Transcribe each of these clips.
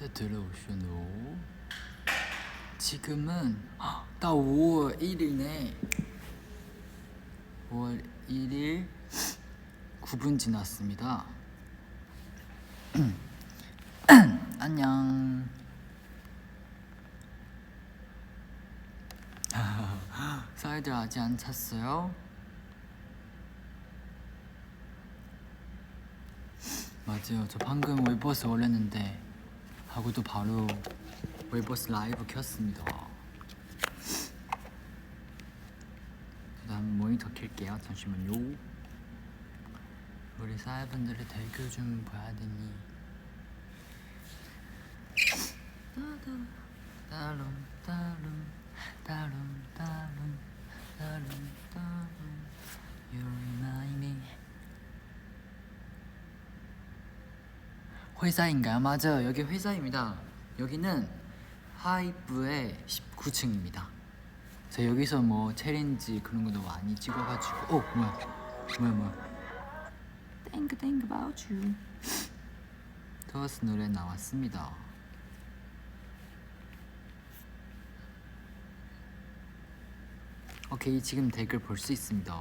들어오시노. 지금은 나 5월 1일네. 5월 1일 9분 지났습니다. 안녕. 사이들 아직 안 찼어요? 맞아요. 저 방금 웨이버스 올렸는데 하고도 바로 웨이버스 라이브 켰습니다. 일단 모니터 켤게요. 잠시만요. 우리 사이분들의 대결 좀 봐야 되니. 따름 따름 따름 따름 따름 따름 You remind me. 회사인가요? 맞아요. 여기 회사입니다. 여기는 하이브의 19층입니다. 저 여기서 뭐 챌린지 그런 것도 많이 찍어가지고 뭐야 Think about you 더스 노래 나왔습니다. 오케이, 지금 댓글 볼 수 있습니다.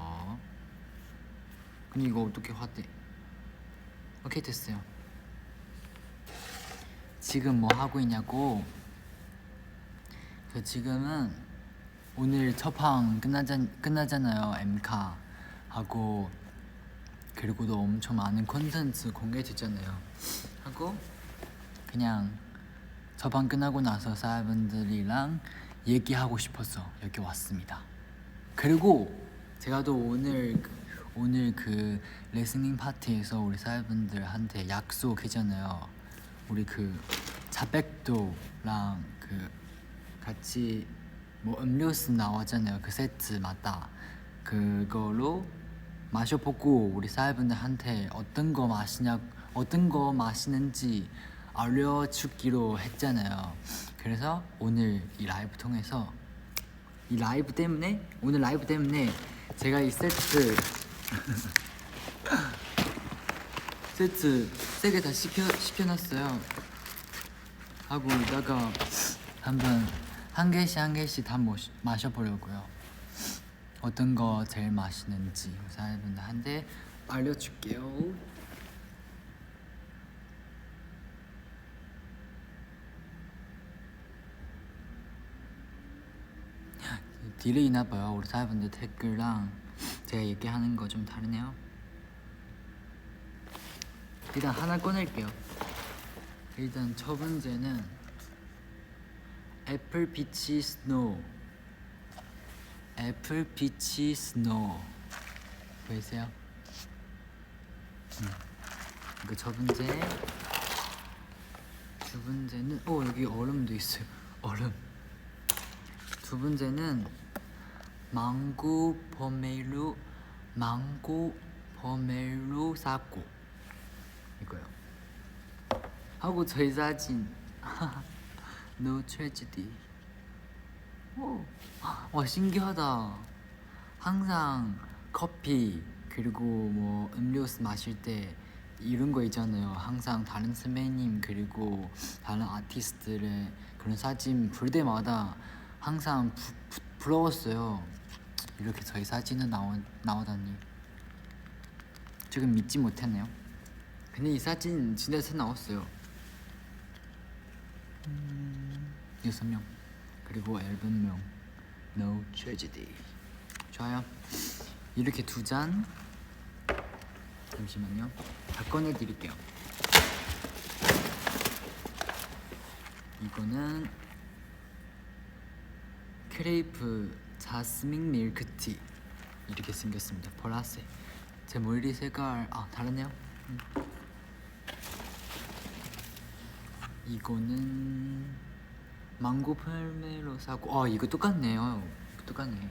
근데 이거 어떻게 화돼? 오케이, 됐어요. 지금 뭐 하고 있냐고? 저 지금은 오늘 첫방 끝나잖아요. 엠카 하고, 그리고도 엄청 많은 콘텐츠 공개됐잖아요. 하고 그냥 첫방 끝나고 나서 사람분들이랑 얘기하고 싶어서 여기 왔습니다. 그리고 제가 또 오늘 그 레슬링 파티에서 우리 사람분들한테 약속했잖아요. 우리 그 자백도랑 그 같이 뭐 음료수 나왔잖아요. 그 세트마다 그걸로 마셔보고 우리 사회분들한테 어떤 거 마시는지 알려주기로 했잖아요. 그래서 오늘 이 라이브 통해서 오늘 라이브 때문에 제가 이 세트 세게 다 시켜놨어요. 하고 이따가 한번 한 개씩 다 마셔보려고요. 어떤 거 제일 맛있는지 사람분들한테 알려줄게요. 딜레이 나봐요. 우리 사람분들 댓글랑 제가 얘기하는 거 좀 다르네요. 일단 하나 꺼낼게요. 일단 첫 번째는 애플 피치 스노우. 보이세요? 이거 첫 번째. 두 번째는 여기 얼음도 있어요. 얼음. 두 번째는 망고 포메로 사고 이거요. 하고 저희 사진 No tragedy. 와, 신기하다. 항상 커피 그리고 뭐 음료수 마실 때 이런 거 있잖아요. 항상 다른 선배님 그리고 다른 아티스트들의 그런 사진 볼 때마다 항상 부러웠어요. 이렇게 저희 사진은 나오다니 지금 믿지 못했네요. 근데 이 사진 진짜 잘 나왔어요. 6명 그리고 앨범명 No Tragedy. 좋아요. 이렇게 두 잔. 잠시만요. 다 꺼내드릴게요. 이거는 크레이프 자스민 밀크티 이렇게 생겼습니다. 보라색. 제 머리 색깔 다르네요. 이거는 망고 펄메로 사고. 이거 똑같네요. 똑같네.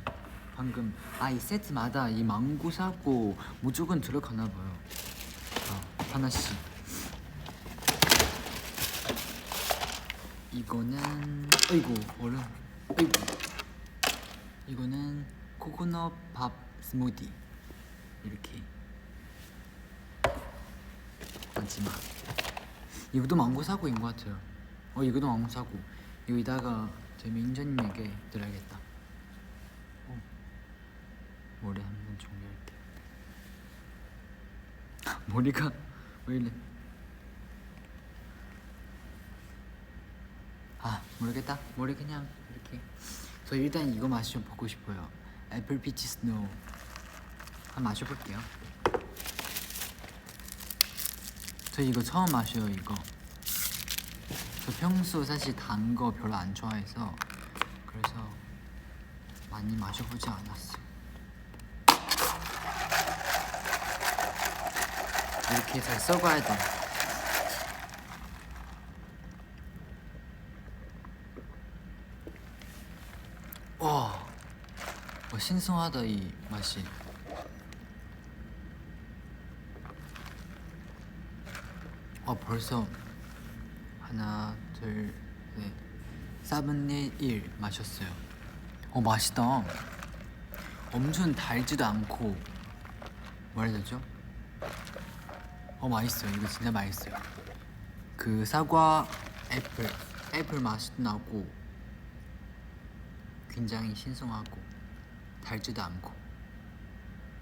방금 이 세트마다 이 망고 사고 무조건 들어가나봐요. 하나씩. 이거는 얼음. 이거는 코코넛 밥 스무디 이렇게. 마지막 이것도 망고 사고인 것 같아요. 이거도 너무 사고. 이거 이따가 제 민전님에게 드려야겠다. 머리 한번 정리할게. 머리가 왜 이래? 모르겠다. 머리 그냥 이렇게. 저 일단 이거 맛이 좀 보고 싶어요. 애플 피치 스노우. 한번 마셔볼게요. 저 이거 처음 마셔요. 이거. 저 평소 사실 단 거 별로 안 좋아해서 그래서 많이 마셔보지 않았어요. 이렇게 잘 썩어야 돼. 와, 신선하다 이 맛이. 벌써 하나, 둘, 넷, 4분의 1 마셨어요. 맛있다. 엄청 달지도 않고 뭐라 해야 되죠? 맛있어요. 이거 진짜 맛있어요. 그 사과, 애플 맛도 나고 굉장히 신선하고 달지도 않고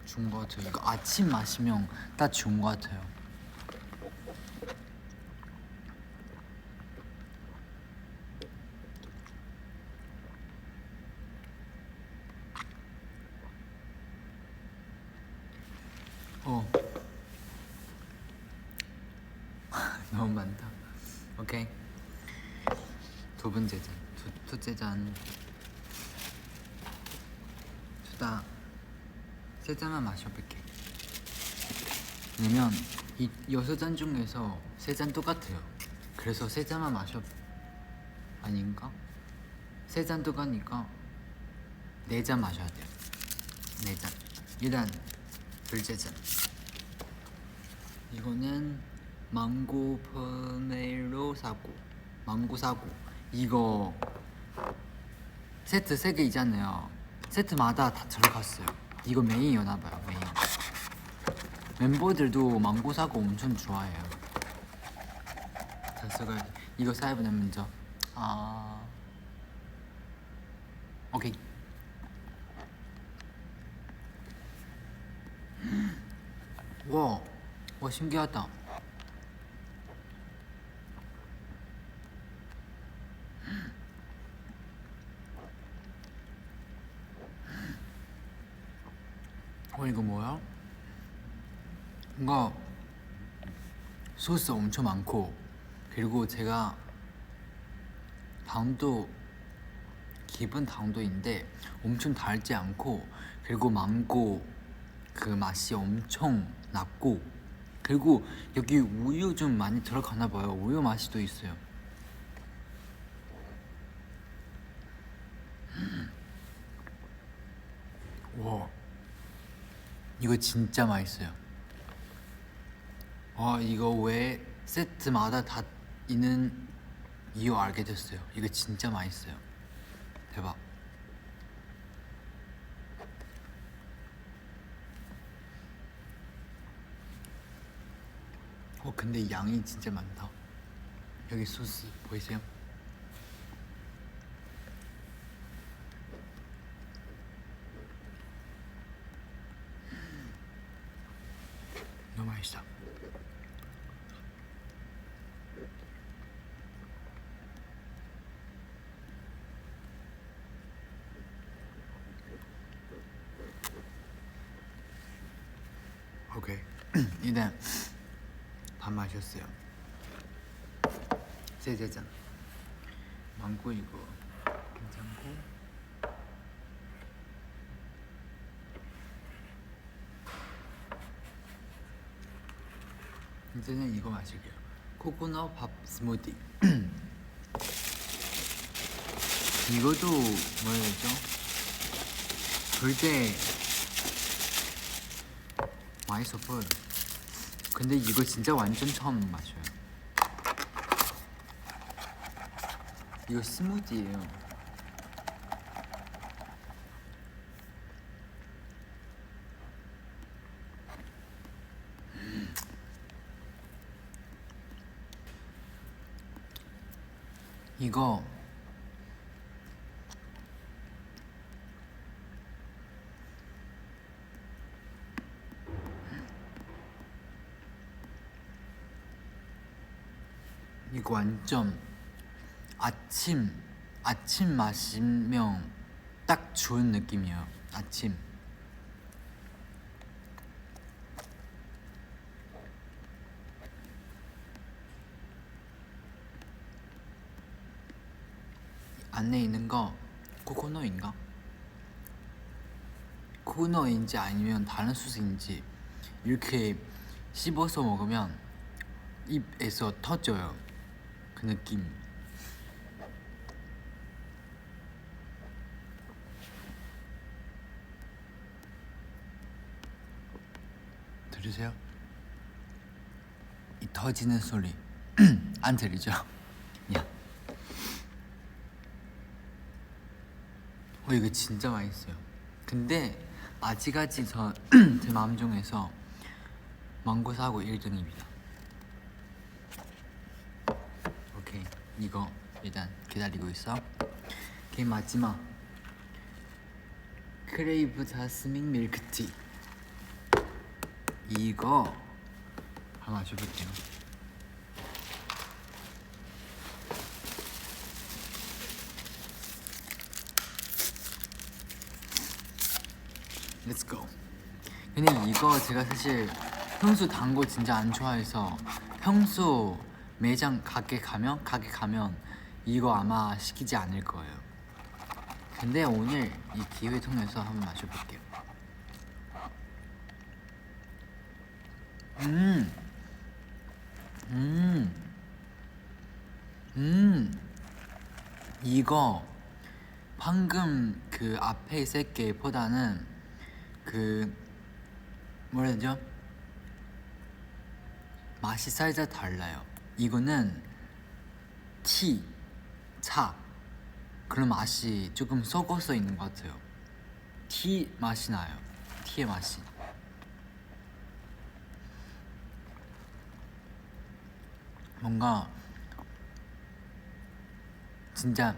좋은 것 같아요. 이거 아침 마시면 딱 좋은 것 같아요. 너무 많다. 오케이. 두 번째 잔, 둘째 잔. 둘 다 세 잔만 마셔볼게. 왜냐면 이 6잔 중에서 3잔 똑같아요. 그래서 3잔만 마셔. 아닌가? 3잔 똑같으니까 4잔 마셔야 돼요. 4잔. 일단 둘째 잔. 이거는 망고 포메로 사고. 망고 사고. 이거 세트 3개 있잖아요. 세트마다 다 들어갔어요. 이거 메인이었나봐요. 메인. 멤버들도 망고 사고 엄청 좋아해요. 자, 써가야지. 이거 사이브는 먼저. 오케이. 와, 신기하다. 이거 뭐야? 뭔가 소스 엄청 많고, 그리고 제가 기본 당도인데 엄청 달지 않고, 그리고 망고 그 맛이 엄청 났고, 그리고 여기 우유 좀 많이 들어가나 봐요. 우유 맛이 또 있어요. 와, 이거 진짜 맛있어요. 이거 왜 세트마다 다 있는 이유 알게 됐어요. 이거 진짜 맛있어요. 대박. 근데 양이 진짜 많다. 여기 소스 보이세요? 너무 맛있다. 오케이. 일단 밥 마셨어요. 세 잔. 망고 이거 괜찮고, 이제는 이거 마실게요. 코코넛 밥 스무디. 이것도 뭐라 해야 되죠? 절대 맛있어 보여요. 근데 이거 진짜 완전 처음 마셔요. 이거 스무디예요. 이거 완전 아침 마시면 딱 좋은 느낌이에요. 아침. 안에 있는 거 코코넛인가? 코코넛인지 아니면 다른 소스인지 이렇게 씹어서 먹으면 입에서 터져요. 그 느낌. 들으세요? 이 터지는 소리 안 들리죠? 야. 이거 진짜 맛있어요. 근데 아직까지 제 마음 중에서 망고 사고 1등입니다. 오케이, 이거 일단 기다리고 있어. 오케이, 마지막 크레이브 자스민 밀크티. 이거 한번 마셔볼게요. Let's go. 근데 이거 제가 사실 평소 단 거 진짜 안 좋아해서 평소 매장 가게 가면 이거 아마 시키지 않을 거예요. 근데 오늘 이 기회 통해서 한번 마셔볼게요. 이거 방금 그 앞에 있을 게보다는 그 뭐라 해야 되죠? 맛이 살짝 달라요. 이거는 차 그런 맛이 조금 섞어서 있는 것 같아요. 티 맛이 나요. 티의 맛이. 뭔가 진짜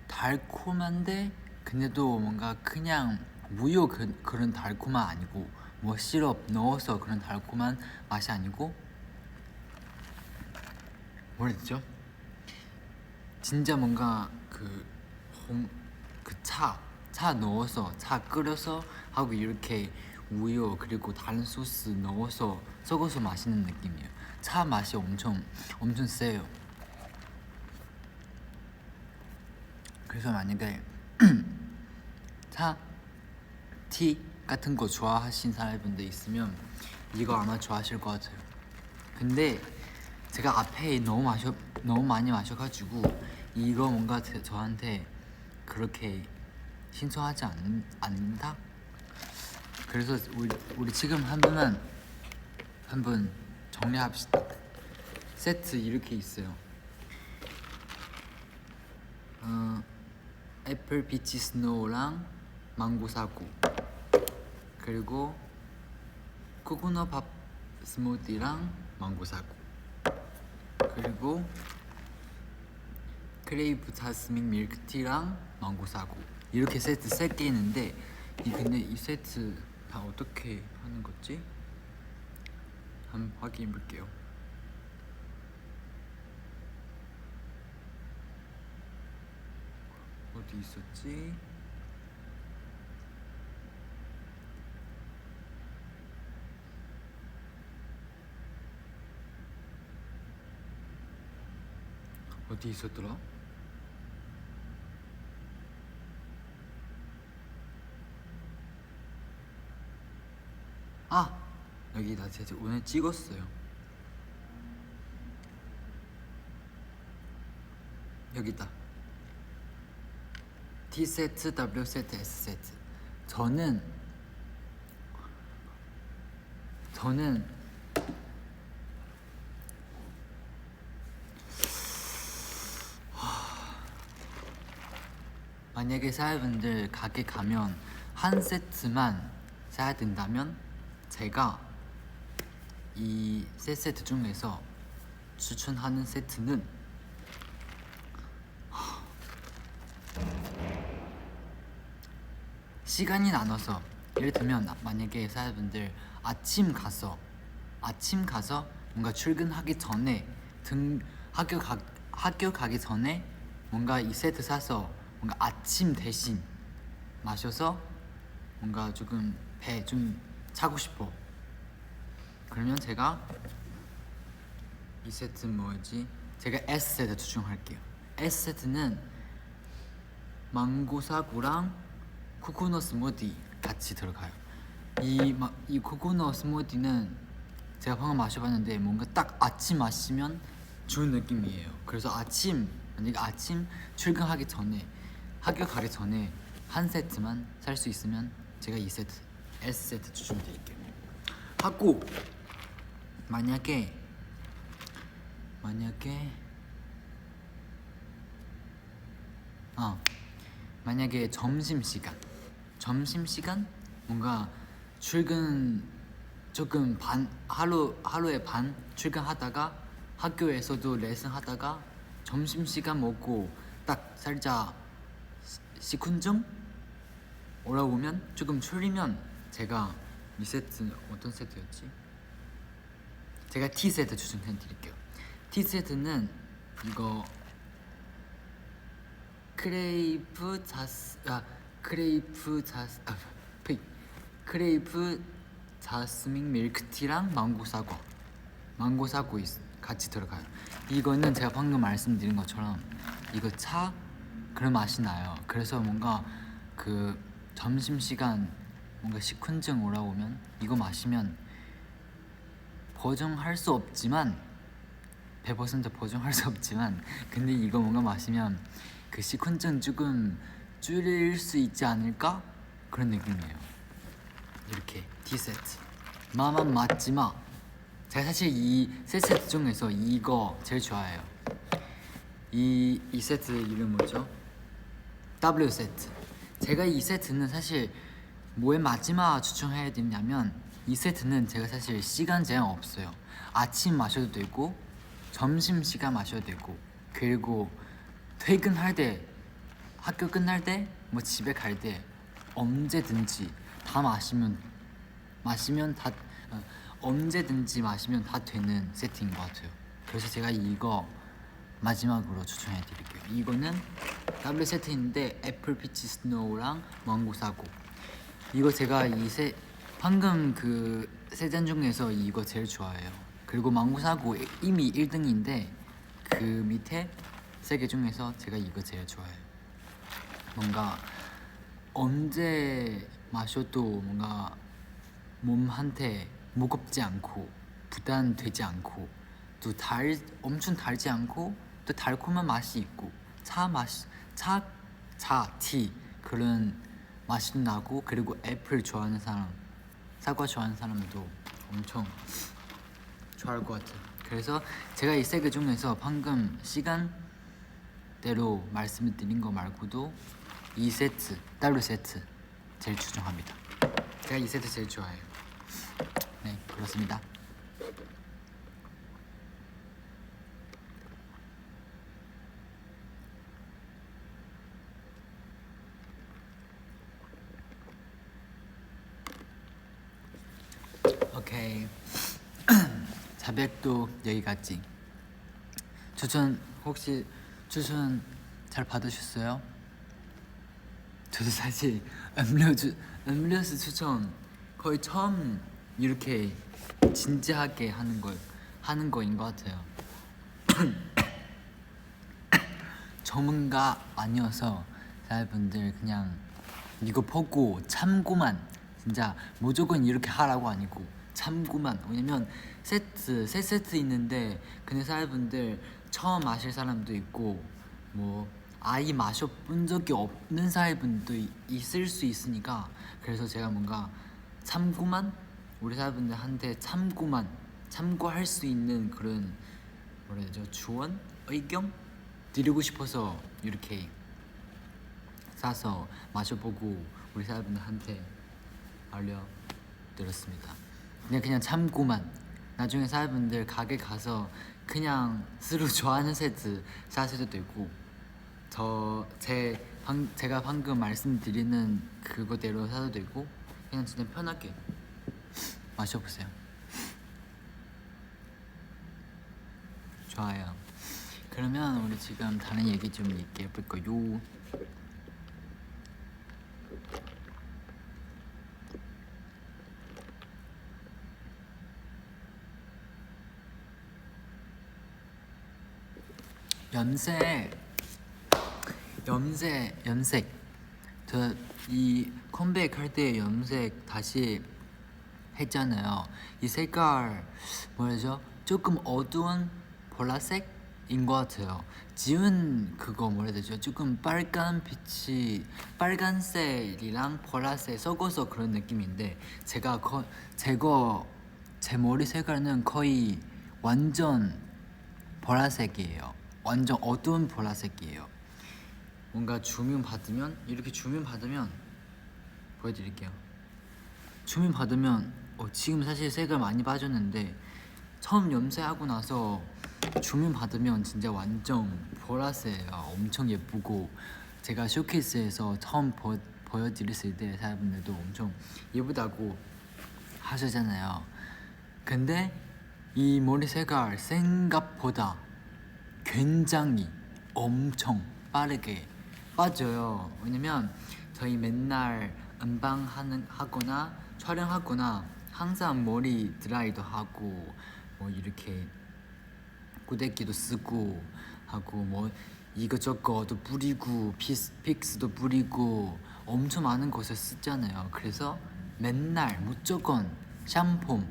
달콤한데 근데도 뭔가 그냥 무효 그런 달콤한 아니고 뭐 시럽 넣어서 그런 달콤한 맛이 아니고 뭐라 해야 되죠? 진짜 뭔가 차 넣어서 차 끓여서 하고 이렇게 우유 그리고 다른 소스 넣어서 섞어서 마시는 느낌이에요. 차 맛이 엄청 세요. 그래서 만약에 티 같은 거 좋아하신 사람분들 있으면 이거 아마 좋아하실 것 같아요. 근데 제가 앞에 너무 많이 마셔가지고 이거 뭔가 저한테 그렇게 신선하지 않는다? 그래서 우리 지금 한번 정리합시다. 세트 이렇게 있어요. 애플 피치 스노우랑 망고 사고, 그리고 코코넛 밥 스무디랑 망고 사고, 그리고 크레이브 자스민 밀크티랑 망고 사고. 이렇게 세트 3개 있는데 근데 이 세트 다 어떻게 하는 거지? 한번 확인해 볼게요. 어디 있었지? 어디 있었더라? 여기다 제가 오늘 찍었어요. 여기다. T세트, W세트, S세트. 저는 만약에 사회분들 가게 가면 한 세트만 사야 된다면 제가 이 세 세트 중에서 추천하는 세트는 시간이 나눠서 예를 들면 만약에 사람분들 아침 가서 뭔가 출근하기 전에 학교 가기 전에 뭔가 2세트 사서 뭔가 아침 대신 마셔서 뭔가 조금 배 좀 차고 싶어. 그러면 제가 2세트 뭐였지? 제가 S세트 추천할게요. S세트는 망고 사고랑 코코넛 스무디 같이 들어가요. 이 코코넛 스무디는 제가 방금 마셔봤는데 뭔가 딱 아침 마시면 좋은 느낌이에요. 그래서 만약에 아침 출근하기 전에 학교 가기 전에 한 세트만 살 수 있으면 제가 2세트 S세트 추천드릴게요. 하고 만약에 점심시간 뭔가 출근 조금 하루에 반 출근하다가 학교에서도 레슨 하다가 점심시간 먹고 딱 살짝 식훈증 올라오면 조금 졸리면 제가 2세트 어떤 세트였지? 제가 T세트 추천해드릴게요. T세트는 이거 크레이프 자스민 밀크티랑 망고사과 같이 들어가요. 이거는 제가 방금 말씀드린 것처럼 이거 차 그런 맛이 나요. 그래서 뭔가 그 점심시간 뭔가 식훈증 올라오면 이거 마시면 보정할 수 없지만 100% 보정할 수 없지만 근데 이거 뭔가 마시면 그 식훈증 조금 줄일 수 있지 않을까? 그런 느낌이에요. 이렇게 T세트 마만 맞지마. 제가 사실 이 세 세트 중에서 이거 제일 좋아해요. 이 세트 이름 뭐죠? W세트. 제가 이 세트는 사실 뭐에 마지막 추천해야 되냐면 이 세트는 제가 사실 시간 제한 없어요. 아침 마셔도 되고 점심시간 마셔도 되고 그리고 퇴근할 때 학교 끝날 때 뭐 집에 갈 때 언제든지 다 언제든지 마시면 다 되는 세트인 것 같아요. 그래서 제가 이거 마지막으로 추천해 드릴게요. 이거는 W 세트인데 애플 피치 스노우랑 망고 사고. 이거 제가 방금 그 세 잔 중에서 이거 제일 좋아해요. 그리고 망고 사고 이미 1등인데 그 밑에 세 개 중에서 제가 이거 제일 좋아해요. 뭔가 언제 마셔도 뭔가 몸한테 무겁지 않고 부담되지 않고 또 엄청 달지 않고 또 달콤한 맛이 있고 티 그런 맛이 나고 그리고 애플 좋아하는 사람 사과 좋아하는 사람도 엄청 좋아할 것 같아요. 그래서 제가 이 세 개 중에서 방금 시간대로 말씀을 드린 거 말고도 이 세트 W 세트 제일 추천합니다. 제가 이 세트 제일 좋아해요. 네, 그렇습니다. 오케이. 자백도 여기까지. 혹시 추천 잘 받으셨어요? 저도 사실 음료수 추천 거의 처음 이렇게 진지하게 하는 거인 것 같아요. 전문가 아니어서 여러분들 그냥 이거 보고 참고만 진짜 무조건 이렇게 하라고 아니고 참고만. 왜냐면 세 세트 있는데 근데 사람분들 처음 마실 사람도 있고 뭐 아예 마셔본 적이 없는 사람분도 있을 수 있으니까 그래서 제가 뭔가 우리 사람분들한테 참고할 수 있는 그런 뭐라 해야 되죠? 조언? 의견? 드리고 싶어서 이렇게 싸서 마셔보고 우리 사람분들한테 알려드렸습니다. 그냥 참고만. 나중에 사람분들 가게 가서 그냥 스스로 좋아하는 세트 사셔도 되고 제 제가 방금 말씀드리는 그거대로 사도 되고 그냥 진짜 편하게 마셔보세요. 좋아요. 그러면 우리 지금 다른 얘기 좀 얘기해 볼까요? 염색. 저 이 컴백할 때 염색 다시 했잖아요. 이 색깔 뭐라죠? 조금 어두운 보라색인 것 같아요. 지운 그거 뭐라 해야 되죠? 조금 빨간 빛이 빨간색이랑 보라색 섞어서 그런 느낌인데 제 머리 색깔은 거의 완전 보라색이에요. 완전 어두운 보라색이에요. 뭔가 이렇게 주문 받으면 보여드릴게요. 주문 받으면 지금 사실 색을 많이 빠졌는데 처음 염색하고 나서 주문 받으면 진짜 완전 보라색이에요. 엄청 예쁘고 제가 쇼케이스에서 처음 보여드렸을 때 사람들도 엄청 예쁘다고 하시잖아요. 근데 이 머리 색깔 생각보다 굉장히 엄청 빠르게 빠져요. 왜냐면 저희 맨날 음방 하거나 촬영하거나 항상 머리 드라이도 하고 뭐 이렇게 고데기도 쓰고 하고 뭐 이것저것도 뿌리고 픽스도 뿌리고 엄청 많은 것을 쓰잖아요. 그래서 맨날 무조건 샴푸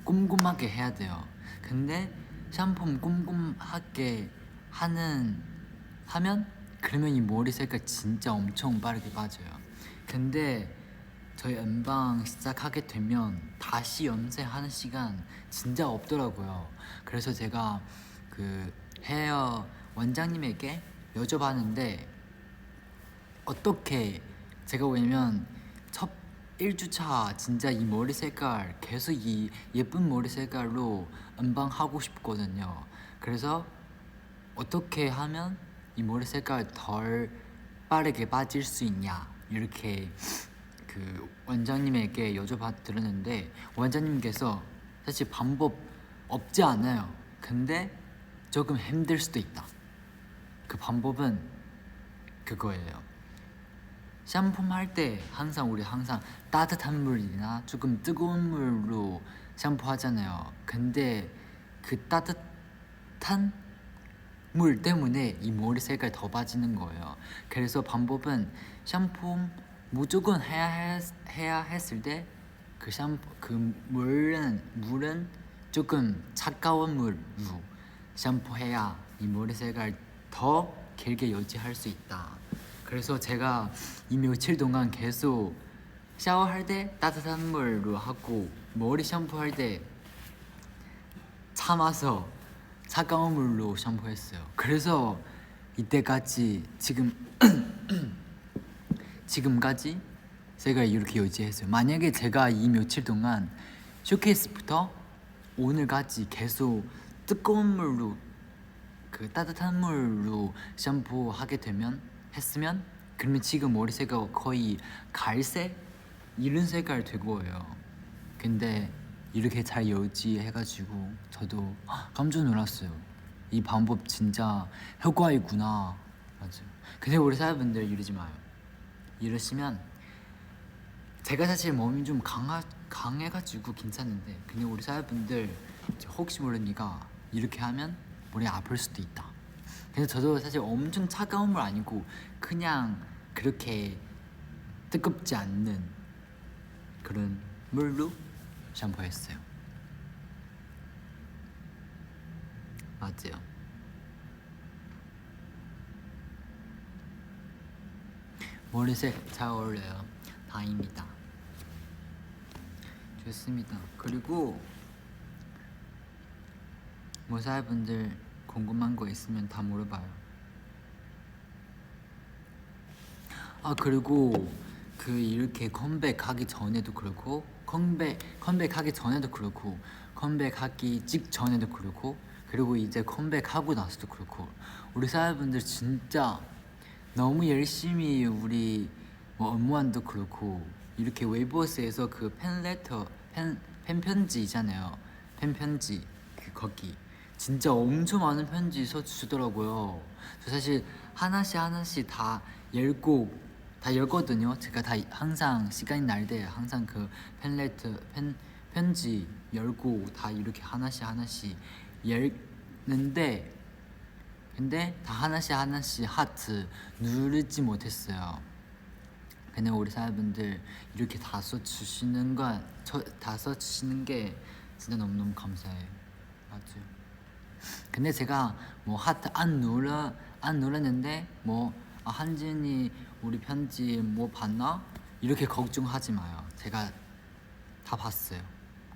꼼꼼하게 해야 돼요. 근데 샴푸 꼼꼼하게 하면 그러면 이 머리 색깔 진짜 엄청 빠르게 빠져요. 근데 저희 음방 시작하게 되면 다시 염색하는 시간 진짜 없더라고요. 그래서 제가 그 헤어 원장님에게 여쭤봤는데 어떻게 제가 왜냐면 첫 1주차 진짜 이 머리 색깔 계속 이 예쁜 머리 색깔로 음방하고 싶거든요. 그래서 어떻게 하면 이 머리 색깔 덜 빠르게 빠질 수 있냐 이렇게 그 원장님에게 여쭤봤는데 원장님께서 사실 방법 없지 않아요. 근데 조금 힘들 수도 있다. 그 방법은 그거예요. 샴푸 할 때 우리 항상 따뜻한 물이나 조금 뜨거운 물로 샴푸하잖아요. 근데 그 따뜻한 물 때문에 이 머리 색깔이 더 빠지는 거예요. 그래서 방법은 샴푸 무조건 해야 했을 때 그 물은 조금 차가운 물로 샴푸해야 이 머리 색깔 더 길게 유지할 수 있다. 그래서 제가 이 며칠 동안 계속 샤워할 때 따뜻한 물로 하고 머리 샴푸할 때 참아서 차가운 물로 샴푸했어요. 그래서 이때까지 지금까지 제가 이렇게 유지했어요. 만약에 제가 이 며칠 동안 쇼케이스부터 오늘까지 계속 뜨거운 물로 그 따뜻한 물로 샴푸하게 했으면 그러면 지금 머리 색깔 거의 갈색 이런 색깔 될 거예요. 근데 이렇게 잘 유지해가지고 저도 깜짝 놀랐어요. 이 방법 진짜 효과있구나. 맞아요. 근데 우리 사회분들 이러지 마요. 이러시면 제가 사실 몸이 좀 강해가지고 괜찮은데 근데 우리 사회분들 혹시 모르니까 이렇게 하면 머리 아플 수도 있다. 근데 저도 사실 엄청 차가운 물 아니고 그냥 그렇게 뜨겁지 않는 그런 물로 샴푸했어요. 맞아요. 머리색 잘 어울려요. 다행입니다. 좋습니다. 그리고 모사분들 궁금한 거 있으면 다 물어봐요. 그리고 그 이렇게 컴백하기 전에도 그렇고 컴백하기 전에도 그렇고 컴백하기 직전에도 그렇고 그리고 이제 컴백하고 나서도 그렇고 우리 사회분들 진짜 너무 열심히 우리 뭐 업무원도 그렇고 이렇게 웨이보스에서 그 팬레터 팬 편지잖아요. 팬 편지 그 거기 진짜 엄청 많은 편지 써주더라고요. 저 사실 하나씩 다 읽고 다 읽거든요. 제가 다 항상 시간이 날 때 항상 그 팬레터 편지 열고 다 이렇게 하나씩 읽는데 근데 다 하나씩 하트 누르지 못했어요. 근데 우리 사회분들 이렇게 다 써주시는 다 써주시는 게 진짜 너무너무 감사해요. 맞죠? 근데 제가 뭐 하트 안 눌렀는데 뭐 한진이 우리 편지 뭐 봤나? 이렇게 걱정하지 마요. 제가 다 봤어요.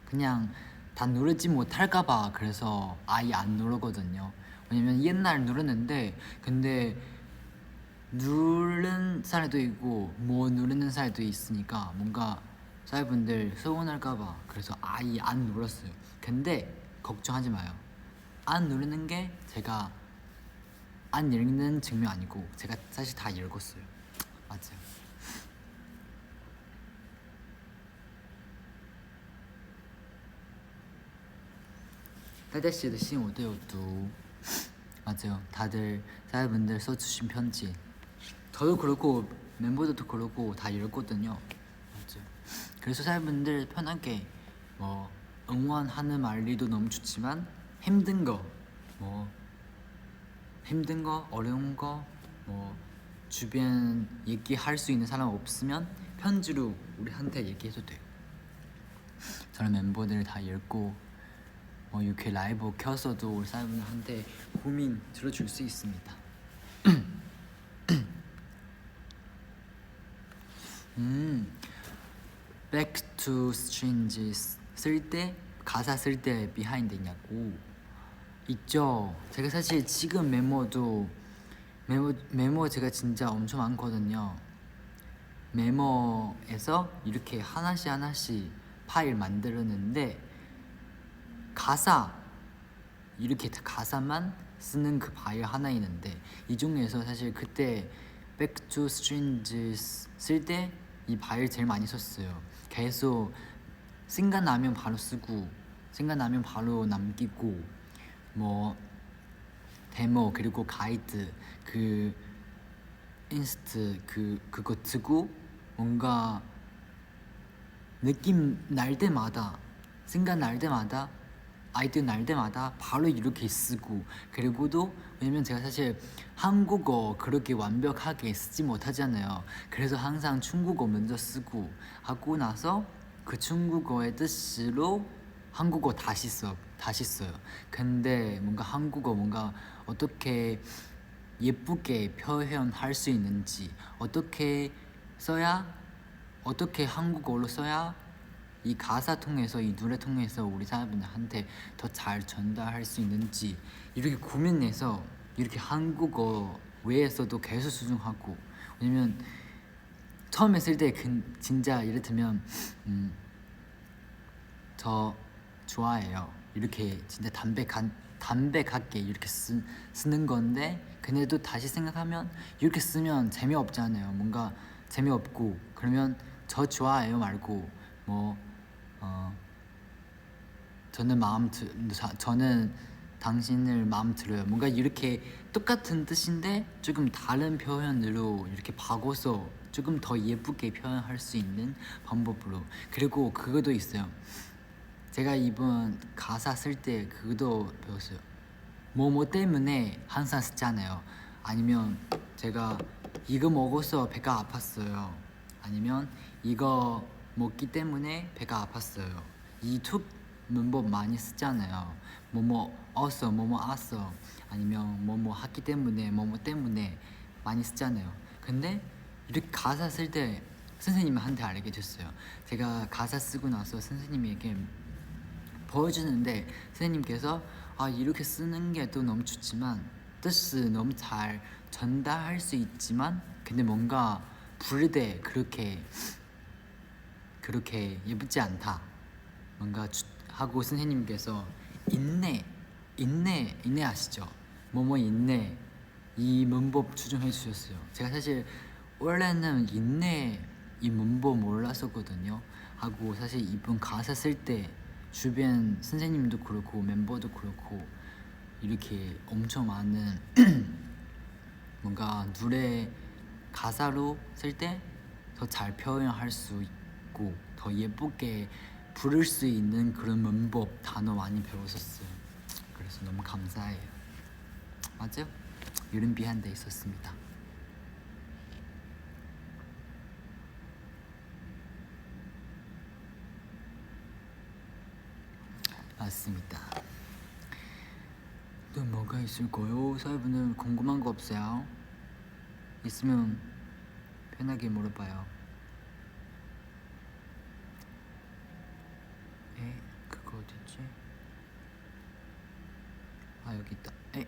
그냥 다 누르지 못할까봐 그래서 아예 안 누르거든요. 왜냐면 옛날 누르는데 근데 누른 사람도 있고 뭐 누르는 사람도 있으니까 뭔가 사회분들 서운할까봐 그래서 아예 안 눌렀어요. 근데 걱정하지 마요. 안 누르는 게 제가 안 읽는 증명 아니고 제가 사실 다 읽었어요. 맞아요. 大家写的信我都有读。 맞아요. 다들 사회분들 써주신 편지 저도 그렇고 멤버들도 그렇고 다 읽었거든요. 맞아요. 그래서 사회분들 편하게 뭐 응원하는 말리도 너무 좋지만 힘든 거 어려운 거 뭐 주변 얘기할 수 있는 사람 없으면 편지로 우리한테 얘기해도 돼요. 저는 멤버들 다 읽고 이렇게 라이브 켜서도 우리 사회분들한테 고민 들어줄 수 있습니다. Back to Strangers 쓸 때 가사 쓸 때 비하인드 있냐고. 있죠. 제가 사실 지금 메모 제가 진짜 엄청 많거든요. 메모에서 이렇게 하나씩 파일 만들었는데 가사 이렇게 가사만 쓰는 그 파일 하나 있는데 이 중에서 사실 그때 Back to Strangers 쓸 때 이 파일 제일 많이 썼어요. 계속 생각나면 바로 쓰고 생각나면 바로 남기고 뭐 데모 그리고 가이드 그 인스트 그거 쓰고 뭔가 느낌 날 때마다 생각 날 때마다 아이디어 날 때마다 바로 이렇게 쓰고 그리고도 왜냐면 제가 사실 한국어 그렇게 완벽하게 쓰지 못하잖아요. 그래서 항상 중국어 먼저 쓰고 하고 나서 그 중국어의 뜻으로 한국어 다시 써요. 근데 뭔가 한국어 뭔가 어떻게 예쁘게 표현할 수 있는지 어떻게 한국어로 써야 이 가사 통해서 이 노래 통해서 우리 사람들한테 더 잘 전달할 수 있는지 이렇게 고민해서 이렇게 한국어 외에서도 계속 수정하고 왜냐면 처음에 쓸 때 진짜 이를테면 저 좋아해요. 이렇게 진짜 담백하게 이렇게 쓰는 건데 근데도 다시 생각하면 이렇게 쓰면 재미없잖아요. 뭔가 재미없고 그러면 저 좋아해요 말고 저는 당신을 마음 들어요. 뭔가 이렇게 똑같은 뜻인데 조금 다른 표현으로 이렇게 바꿔서 조금 더 예쁘게 표현할 수 있는 방법으로 그리고 그것도 있어요. 제가 이번 가사 쓸 때 그것도 배웠어요. 뭐 때문에 항상 쓰잖아요. 아니면 제가 이거 먹어서 배가 아팠어요. 아니면 이거 먹기 때문에 배가 아팠어요. 이 툭 문법 많이 쓰잖아요. 어서 아서 아니면 하기 때문에 때문에 많이 쓰잖아요. 근데 이렇게 가사 쓸 때 선생님한테 알게 됐어요. 제가 가사 쓰고 나서 선생님에게 보여주는데 선생님께서 이렇게 쓰는 게 또 너무 좋지만 뜻을 너무 잘 전달할 수 있지만 근데 뭔가 부를 때 그렇게 예쁘지 않다 뭔가 하고 선생님께서 인내 아시죠? 인내 이 문법 추천해 주셨어요. 제가 사실 원래는 인내 이 문법 몰랐었거든요. 하고 사실 이번 가사 쓸 때 주변 선생님도 그렇고 멤버도 그렇고 이렇게 엄청 많은 뭔가 노래 가사로 쓸 때 더 잘 표현할 수 있고 더 예쁘게 부를 수 있는 그런 문법 단어 많이 배웠었어요. 그래서 너무 감사해요. 맞아요? 이런 비한데 있었습니다. 맞습니다. 또 뭐가 있을까요? 사회분들 궁금한 거 없어요? 있으면 편하게 물어봐요. 에? 그거 어딨지? 아 여기 있다. 에?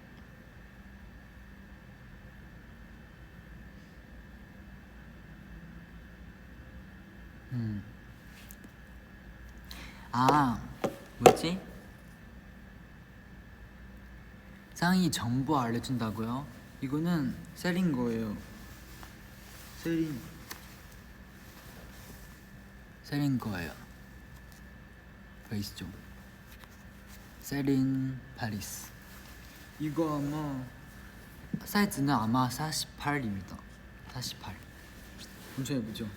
아 뭐지? 상이 정보 알려준다고요? 이거는 셀인 거예요. 셀인 거예요. 보이시죠? 셀인 파리스. 이거 아마 사이즈는 아마 48입니다. 48. 엄청 예쁘죠?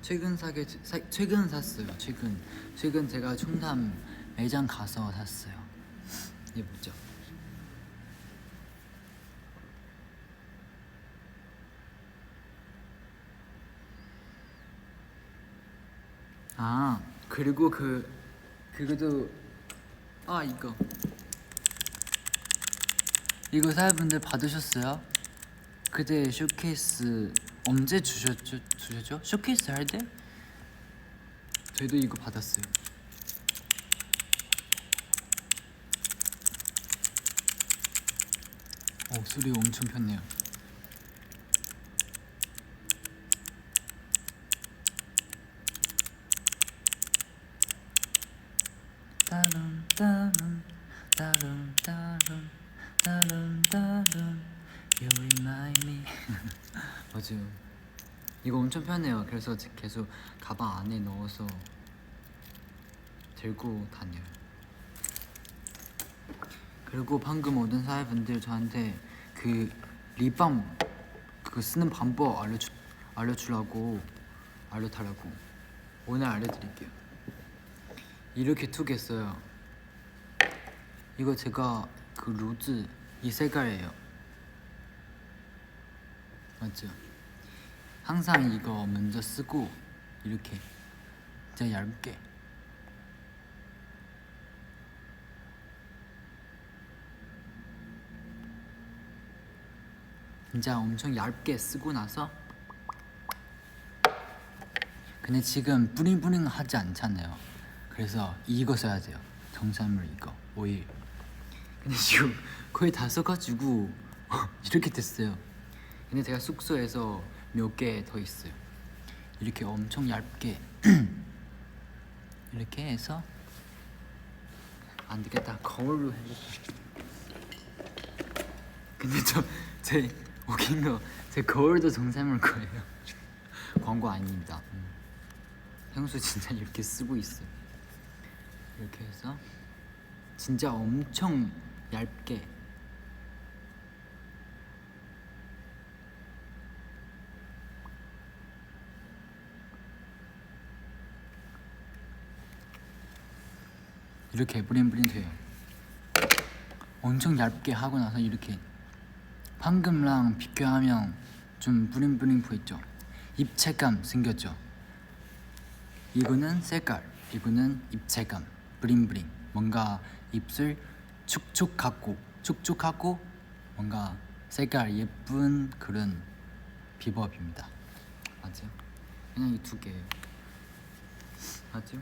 최근 샀어요. 최근 제가 충남 매장 가서 샀어요. 예쁘죠? 아 그리고 그것도 이거 사회분들 받으셨어요? 그때 쇼케이스 언제 주셨죠? 쇼케이스 할 때? 저희도 이거 받았어요. 소리 엄청 편해요. You remind me. 맞아요. 이거 엄청 편해요. 그래서 계속 가방 안에 넣어서 들고 다녀요. 그리고 방금 오던 사회분들 저한테 그 립밤 그거 쓰는 방법 알려달라고 오늘 알려드릴게요. 이렇게 두 개 써요. 이거 제가 그 로즈 이 색깔이에요. 맞죠? 항상 이거 먼저 쓰고 이렇게 진짜 얇게 진짜 엄청 얇게 쓰고 나서 근데 지금 뿌링뿌링 하지 않잖아요. 그래서 이거 써야 돼요. 정산물 이거 오일. 근데 지금 거의 다 써가지고 이렇게 됐어요. 근데 제가 숙소에서 몇 개 더 있어요. 이렇게 엄청 얇게 이렇게 해서 안 되겠다. 거울로 해야겠다. 근데 제 웃긴 거 제 거울도 정산물 거예요. 광고 아닙니다. 평소 진짜 이렇게 쓰고 있어요. 이렇게 해서 진짜 엄청 얇게 이렇게 브링브링 돼요. 엄청 얇게 하고 나서 이렇게 방금랑 비교하면 좀 브링브링 보이죠? 입체감 생겼죠? 이거는 색깔, 이거는 입체감, 브링브링. 뭔가 입술 축축하고 뭔가 색깔 예쁜 그런 비법입니다. 맞죠? 그냥 이 두 개예요. 맞죠?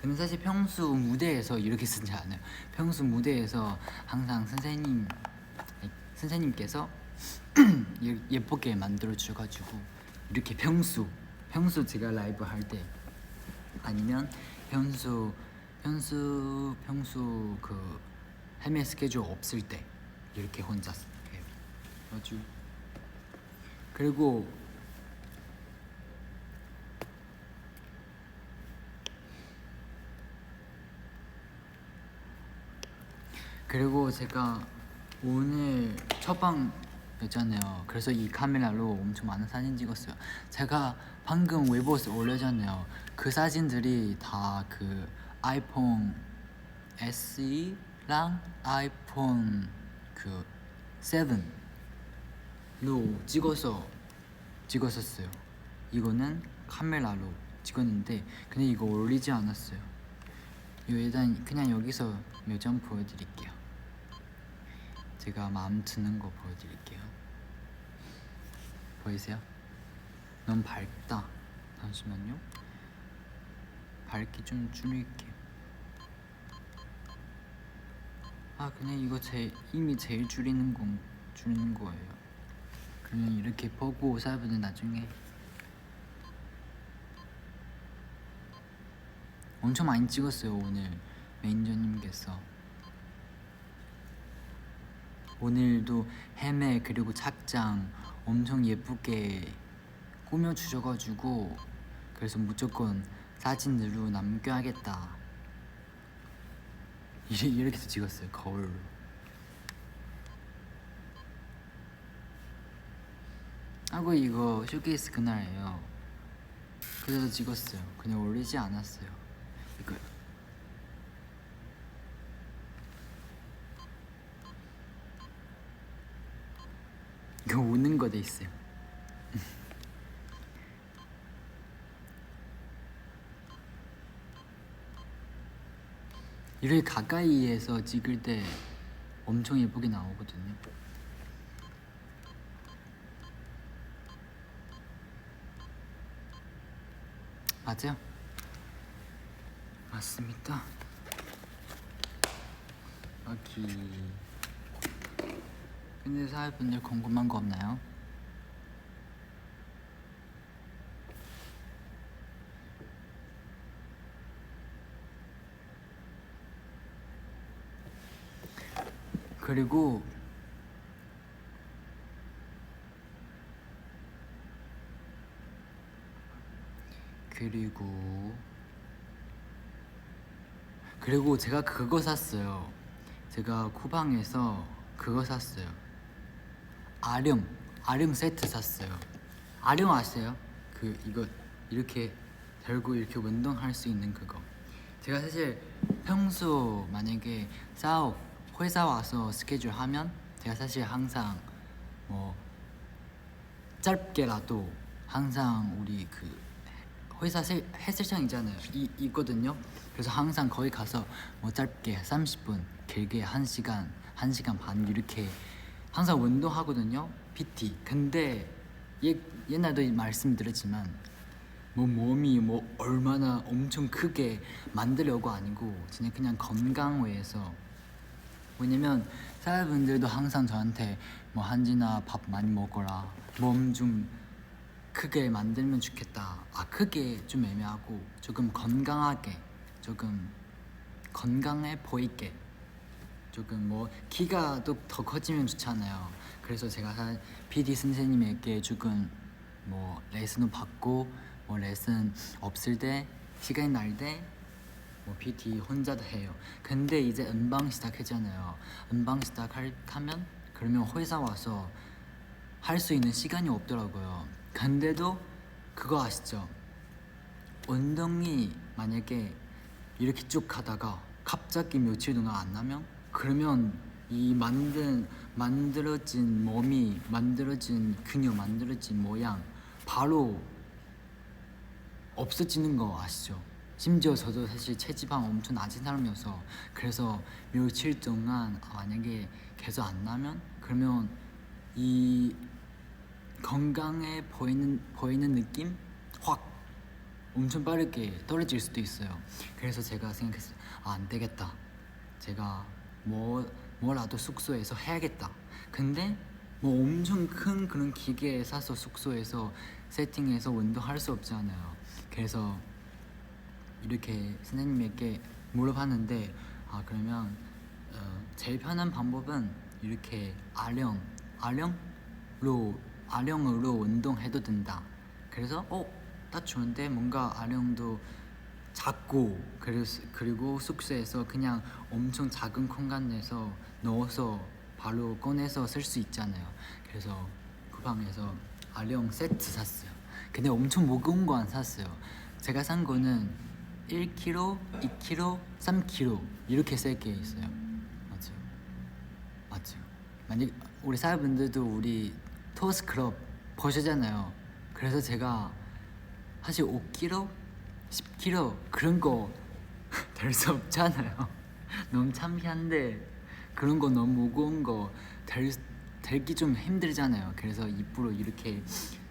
근데 사실 평소 무대에서 이렇게 쓰지 않아요. 평소 무대에서 항상 선생님께서 예쁘게 만들어 주셔가지고 이렇게 평소 제가 라이브 할 때 아니면 평소 그 헤매 스케줄 없을 때 이렇게 혼자 해요. 아주. 그리고 제가 오늘 첫방였잖아요. 그래서 이 카메라로 엄청 많은 사진 찍었어요. 제가 방금 웨이보에 올렸잖아요. 그 사진들이 다 그 아이폰 SE랑 아이폰 그 7로 찍었었어요. 이거는 카메라로 찍었는데 근데 이거 올리지 않았어요. 이거 일단 그냥 여기서 몇 장 보여드릴게요. 제가 마음 드는 거 보여드릴게요. 보이세요? 너무 밝다. 잠시만요. 밝기 좀 줄일게요. 그냥 이거 이미 제일 줄이는 거예요. 그러면 이렇게 보고 사분은 나중에 엄청 많이 찍었어요. 오늘 매니저님께서 오늘도 헤매 그리고 착장 엄청 예쁘게 꾸며주셔가지고 그래서 무조건 사진으로 남겨야겠다 이렇게 해서 찍었어요. 거울로. 이거 쇼케이스 그날이에요. 그래서 찍었어요. 그냥 올리지 않았어요. 이거 우는 거 돼 있어요. 이렇게 가까이에서 찍을 때 엄청 예쁘게 나오거든요. 맞아요? 맞습니다. 여기. 근데 사회분들 궁금한 거 없나요? 그리고 제가 그거 샀어요. 제가 쿠팡에서 그거 샀어요. 아령 세트 샀어요. 아령 아세요? 이거 이렇게 들고 이렇게 운동할 수 있는 그거. 제가 사실 평소 만약에 회사 와서 스케줄 하면 제가 사실 항상 뭐 짧게라도 항상 우리 그 회사 헬스장 있잖아요. 있거든요. 그래서 항상 거기 가서 뭐 짧게 30분, 길게 1시간 반 이렇게 항상 운동하거든요. PT. 근데 옛날도 말씀드렸지만 뭐 몸이 뭐 얼마나 엄청 크게 만들려고 아니고 그냥 건강 위해서. 왜냐면 사람분들도 항상 저한테 뭐 한진아 밥 많이 먹어라, 몸 좀 크게 만들면 좋겠다. 크게 좀 애매하고 조금 건강하게, 조금 건강해 보이게, 조금 뭐 키가 또 더 커지면 좋잖아요. 그래서 제가 PD 선생님에게 조금 뭐 레슨도 받고 뭐 레슨 없을 때 시간이 날 때 뭐 PT 혼자도 해요. 근데 이제 음방 시작했잖아요. 음방 시작하면 그러면 회사 와서 할 수 있는 시간이 없더라고요. 근데도 그거 아시죠? 운동이 만약에 이렇게 쭉 가다가 갑자기 며칠 동안 안 나면 그러면 이 만들어진 몸이, 만들어진 근육, 만들어진 모양 바로 없어지는 거 아시죠? 심지어 저도 사실 체지방 엄청 낮은 사람이어서 그래서 며칠 동안 만약에 계속 안 나면 그러면 이 건강해 보이는 느낌 확 엄청 빠르게 떨어질 수도 있어요. 그래서 제가 생각했어요. 안 되겠다. 제가 뭐라도 숙소에서 해야겠다. 근데 뭐 엄청 큰 그런 기계 사서 숙소에서 세팅해서 운동할 수 없잖아요. 그래서 이렇게 선생님에게 물어봤는데 그러면 제일 편한 방법은 이렇게 아령으로 운동해도 된다. 그래서 딱 좋은데 뭔가 아령도 작고 그리고 숙소에서 그냥 엄청 작은 공간 내서 넣어서 바로 꺼내서 쓸 수 있잖아요. 그래서 쿠팡에서 아령 세트 샀어요. 근데 엄청 무거운 거 안 샀어요. 제가 산 거는 1kg, 2kg, 3kg 이렇게 세 개 있어요. 맞죠. 만약 우리 사회분들도 우리 토스 클럽 보시잖아요. 그래서 제가 사실 5kg, 10kg 그런 거 될 수 없잖아요. 너무 창피한데 그런 거 너무 무거운 거 들기 좀 힘들잖아요. 그래서 입으로 이렇게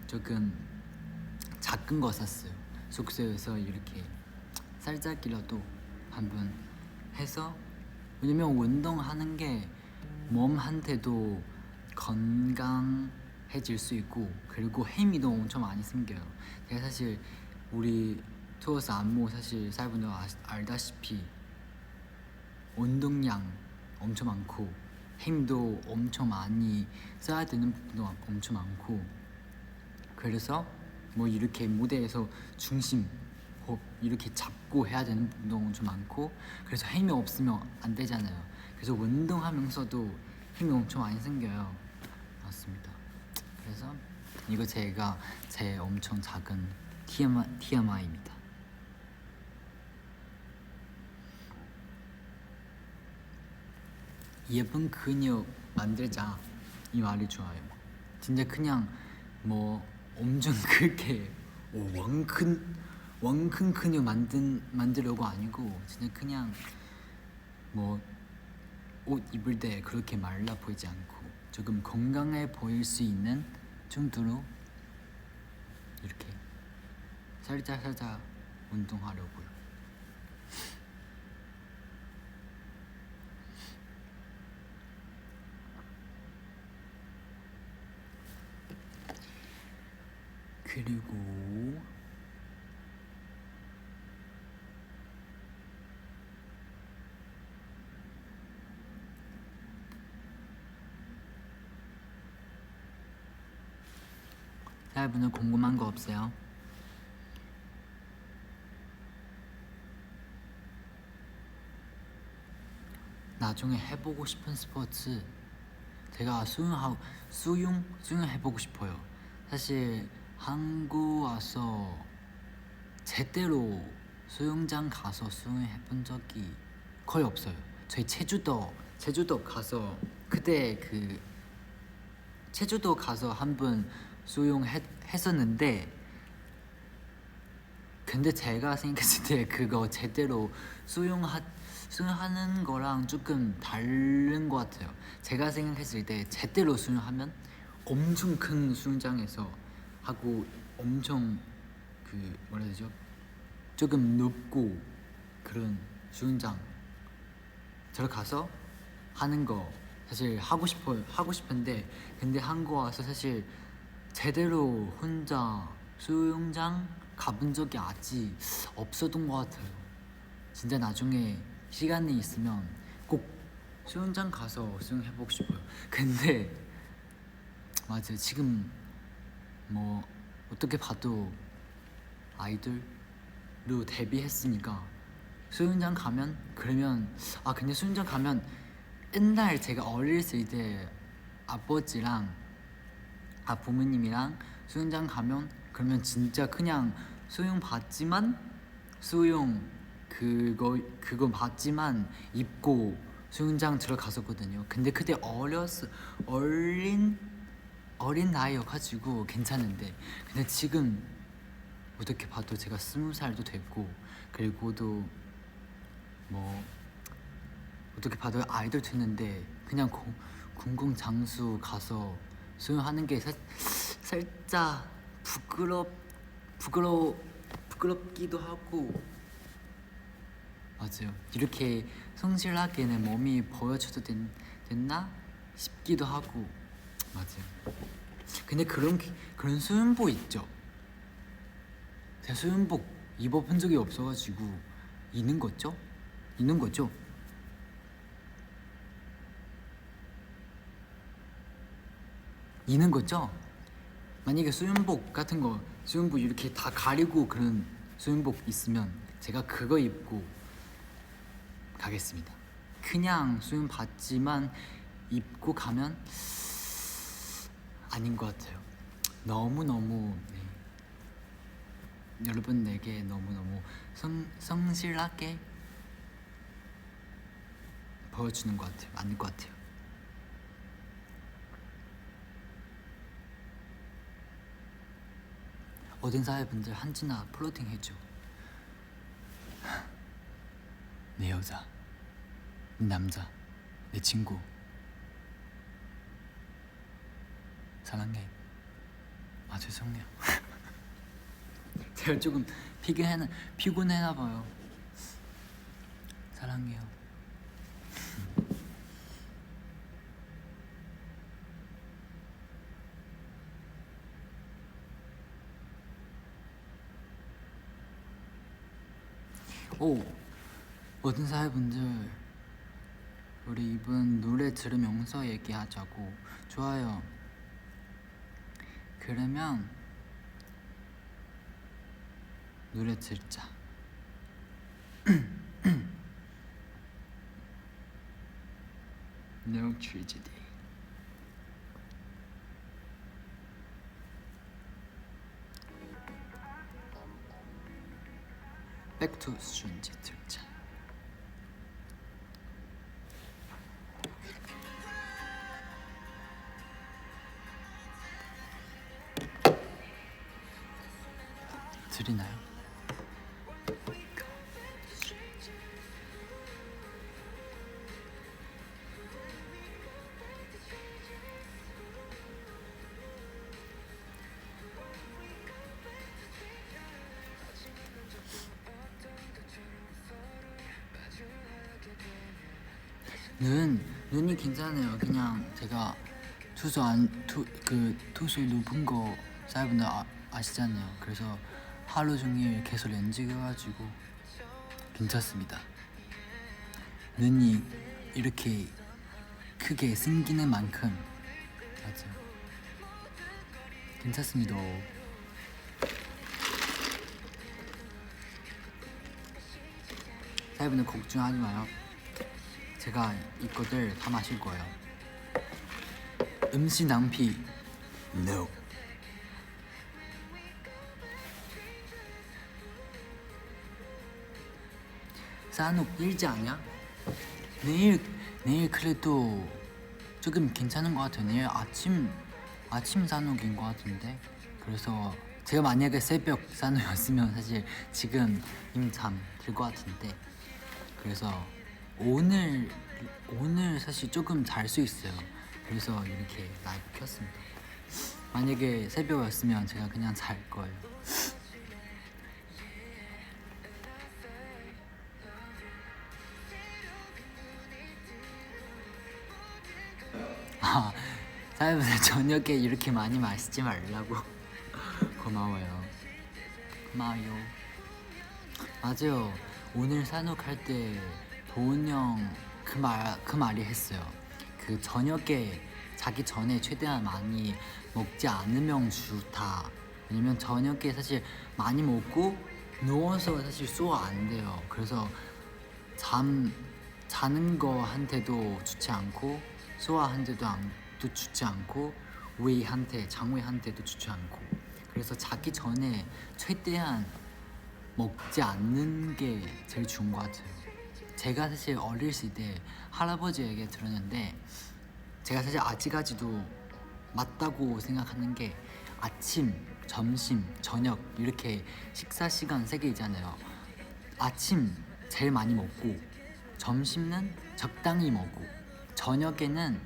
조금 작은 거 샀어요. 숙소에서 이렇게 살짝이라도 한번 해서, 왜냐면 운동하는 게 몸한테도 건강해질 수 있고 그리고 힘이 도 엄청 많이 생겨요. 제가 사실 우리 투어스 안무 사실 사회분들 알다시피 운동량 엄청 많고 힘도 엄청 많이 써야 되는 부분도 엄청 많고, 그래서 뭐 이렇게 무대에서 중심 이렇게 잡고 해야 되는 부분도 엄청 많고, 그래서 힘이 없으면 안 되잖아요. 그래서 운동하면서도 힘이 엄청 많이 생겨요. 맞습니다. 그래서 이거 제가 제 엄청 작은 TMI입니다. 예쁜 근육 만들자 이 말이 좋아요. 진짜 그냥 뭐 엄청 크게 왕큰 근육 만들려고 아니고, 진짜 그냥 뭐 옷 입을 때 그렇게 말라 보이지 않고 조금 건강해 보일 수 있는 정도로 이렇게 살짝 운동하려고요. 그리고 여러분은 궁금한 거 없어요? 나중에 해보고 싶은 스포츠, 제가 수영 해보고 싶어요. 사실 한국 와서 제대로 수영장 가서 수영해본 적이 거의 없어요. 저희 제주도 가서 그때 그 제주도 가서 한 번 수영했었는데, 근데 제가 생각했을 때 그거 제대로 수영하는 거랑 조금 다른 것 같아요. 제가 생각했을 때 제대로 수영하면 엄청 큰 수영장에서 하고 엄청 그 뭐라 해야 되죠? 조금 높고 그런 수영장 들어가서 하는 거 사실 하고 싶은데, 근데 한국 와서 사실 제대로 혼자 수영장 가본 적이 아직 없었던 것 같아요. 진짜 나중에 시간이 있으면 꼭 수영장 가서 수영해보고 싶어요. 근데 맞아요. 지금 뭐 어떻게 봐도 아이돌로 데뷔했으니까 수영장 가면 그러면 근데 수영장 가면 옛날 제가 어렸을 때 아버지랑 부모님이랑 수영장 가면 그러면 진짜 그냥 수영 받지만 그거 받지만 입고 수영장 들어갔었거든요. 근데 그때 어린 나이여가지고 괜찮은데, 근데 지금 어떻게 봐도 제가 20살도 됐고 그리고도 뭐 어떻게 봐도 아이돌 됐는데 그냥 공공장소 가서 수영하는 게 살짝 부끄럽기도 하고, 맞아요. 이렇게 성실하게 내 몸이 보여줘도 됐나 싶기도 하고, 맞아요. 근데 그런 수영복 있죠. 제가 수영복 입어본 적이 없어가지고 있는 거죠? 이는 거죠? 만약에 수영복 같은 거 수영복 이렇게 다 가리고 그런 수영복 있으면 제가 그거 입고 가겠습니다. 그냥 수영 바지만 입고 가면 아닌 것 같아요. 너무너무 여러분에게 너무너무 성실하게 보여주는 것 같아요. 아닌 것 같아요. 어딘 사회분들 한진아 플로팅 해줘. 내 여자, 내 남자, 내 친구 사랑해. 아 죄송해요. 제가 조금 피곤해나 봐요. 사랑해요. 오, 모든 사회분들 우리 이번 노래 들으면서 얘기하자고. 좋아요. 그러면 노래 듣자. No tragedy. Back to Strange 듣자. 들리나요? 눈이 괜찮아요. 그냥 제가 투수 높은 거 사회분들 아시잖아요. 그래서 하루 종일 계속 렌즈 껴가지고 괜찮습니다. 눈이 이렇게 크게 생기는 만큼 맞아요. 괜찮습니다. 사회분들 걱정하지 마요. 제가 이거들 다 마실 거예요. 음식 낭비 No. 산옥 일지 아니야? 내일 그래도 조금 괜찮은 것 같아요. 내일 아침 산옥인 것 같은데. 그래서 제가 만약에 새벽 산옥이었으면 사실 지금 이미 잠 들 것 같은데. 그래서 오늘 사실 조금 잘 수 있어요. 그래서 이렇게 라이브 켰습니다. 만약에 새벽이었으면 제가 그냥 잘 거예요. 사회분들 저녁에 이렇게 많이 마시지 말라고. 고마워요. 맞아요. 오늘 산옥할 때 도훈 형 그 말이 했어요. 그 저녁에 자기 전에 최대한 많이 먹지 않으면 좋다. 왜냐면 저녁에 사실 많이 먹고 누워서 사실 소화 안 돼요. 그래서 자는 거한테도 좋지 않고 소화한테도 좋지 않고 장외한테도 좋지 않고. 그래서 자기 전에 최대한 먹지 않는 게 제일 좋은 것 같아요. 제가 사실 어렸을 때 할아버지에게 들었는데 제가 사실 아직까지도 맞다고 생각하는 게 아침, 점심, 저녁 이렇게 식사 시간 3개 있잖아요. 아침 제일 많이 먹고 점심은 적당히 먹고 저녁은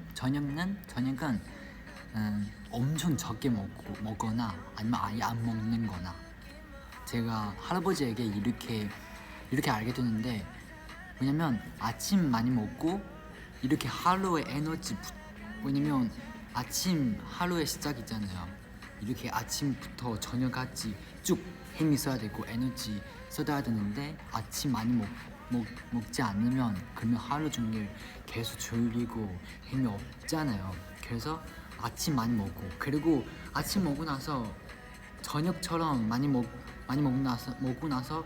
엄청 적게 먹거나 아니면 아예 안 먹는 거나. 제가 할아버지에게 이렇게 알게 됐는데, 왜냐면 아침 많이 먹고 이렇게 하루의 에너지, 왜냐면 아침 하루의 시작이잖아요. 이렇게 아침부터 저녁까지 쭉 힘이 써야 되고 에너지 쏟아야 되는데 아침 많이 먹지 않으면 그러면 하루 종일 계속 졸리고 힘이 없잖아요. 그래서 아침 많이 먹고, 그리고 아침 먹고 나서 저녁처럼 많이 먹고 나서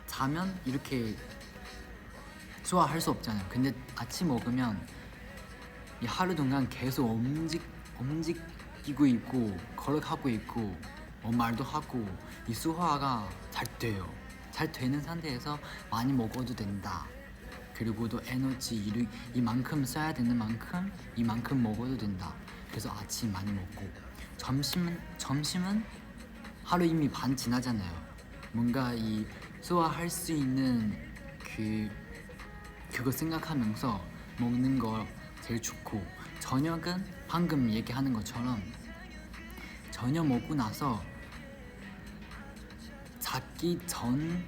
자면 이렇게 소화할 수 없잖아요. 근데 아침 먹으면 이 하루 동안 계속 움직이고 있고 걸어가고 있고 말도 하고 이 소화가 잘 돼요. 잘 되는 상태에서 많이 먹어도 된다. 그리고 또 에너지 이만큼 써야 되는 만큼 이만큼 먹어도 된다. 그래서 아침 많이 먹고 점심은 하루 이미 반 지나잖아요. 뭔가 이 소화할 수 있는 그거 생각하면서 먹는 거 제일 좋고, 저녁은 방금 얘기하는 것처럼 저녁 먹고 나서 자기 전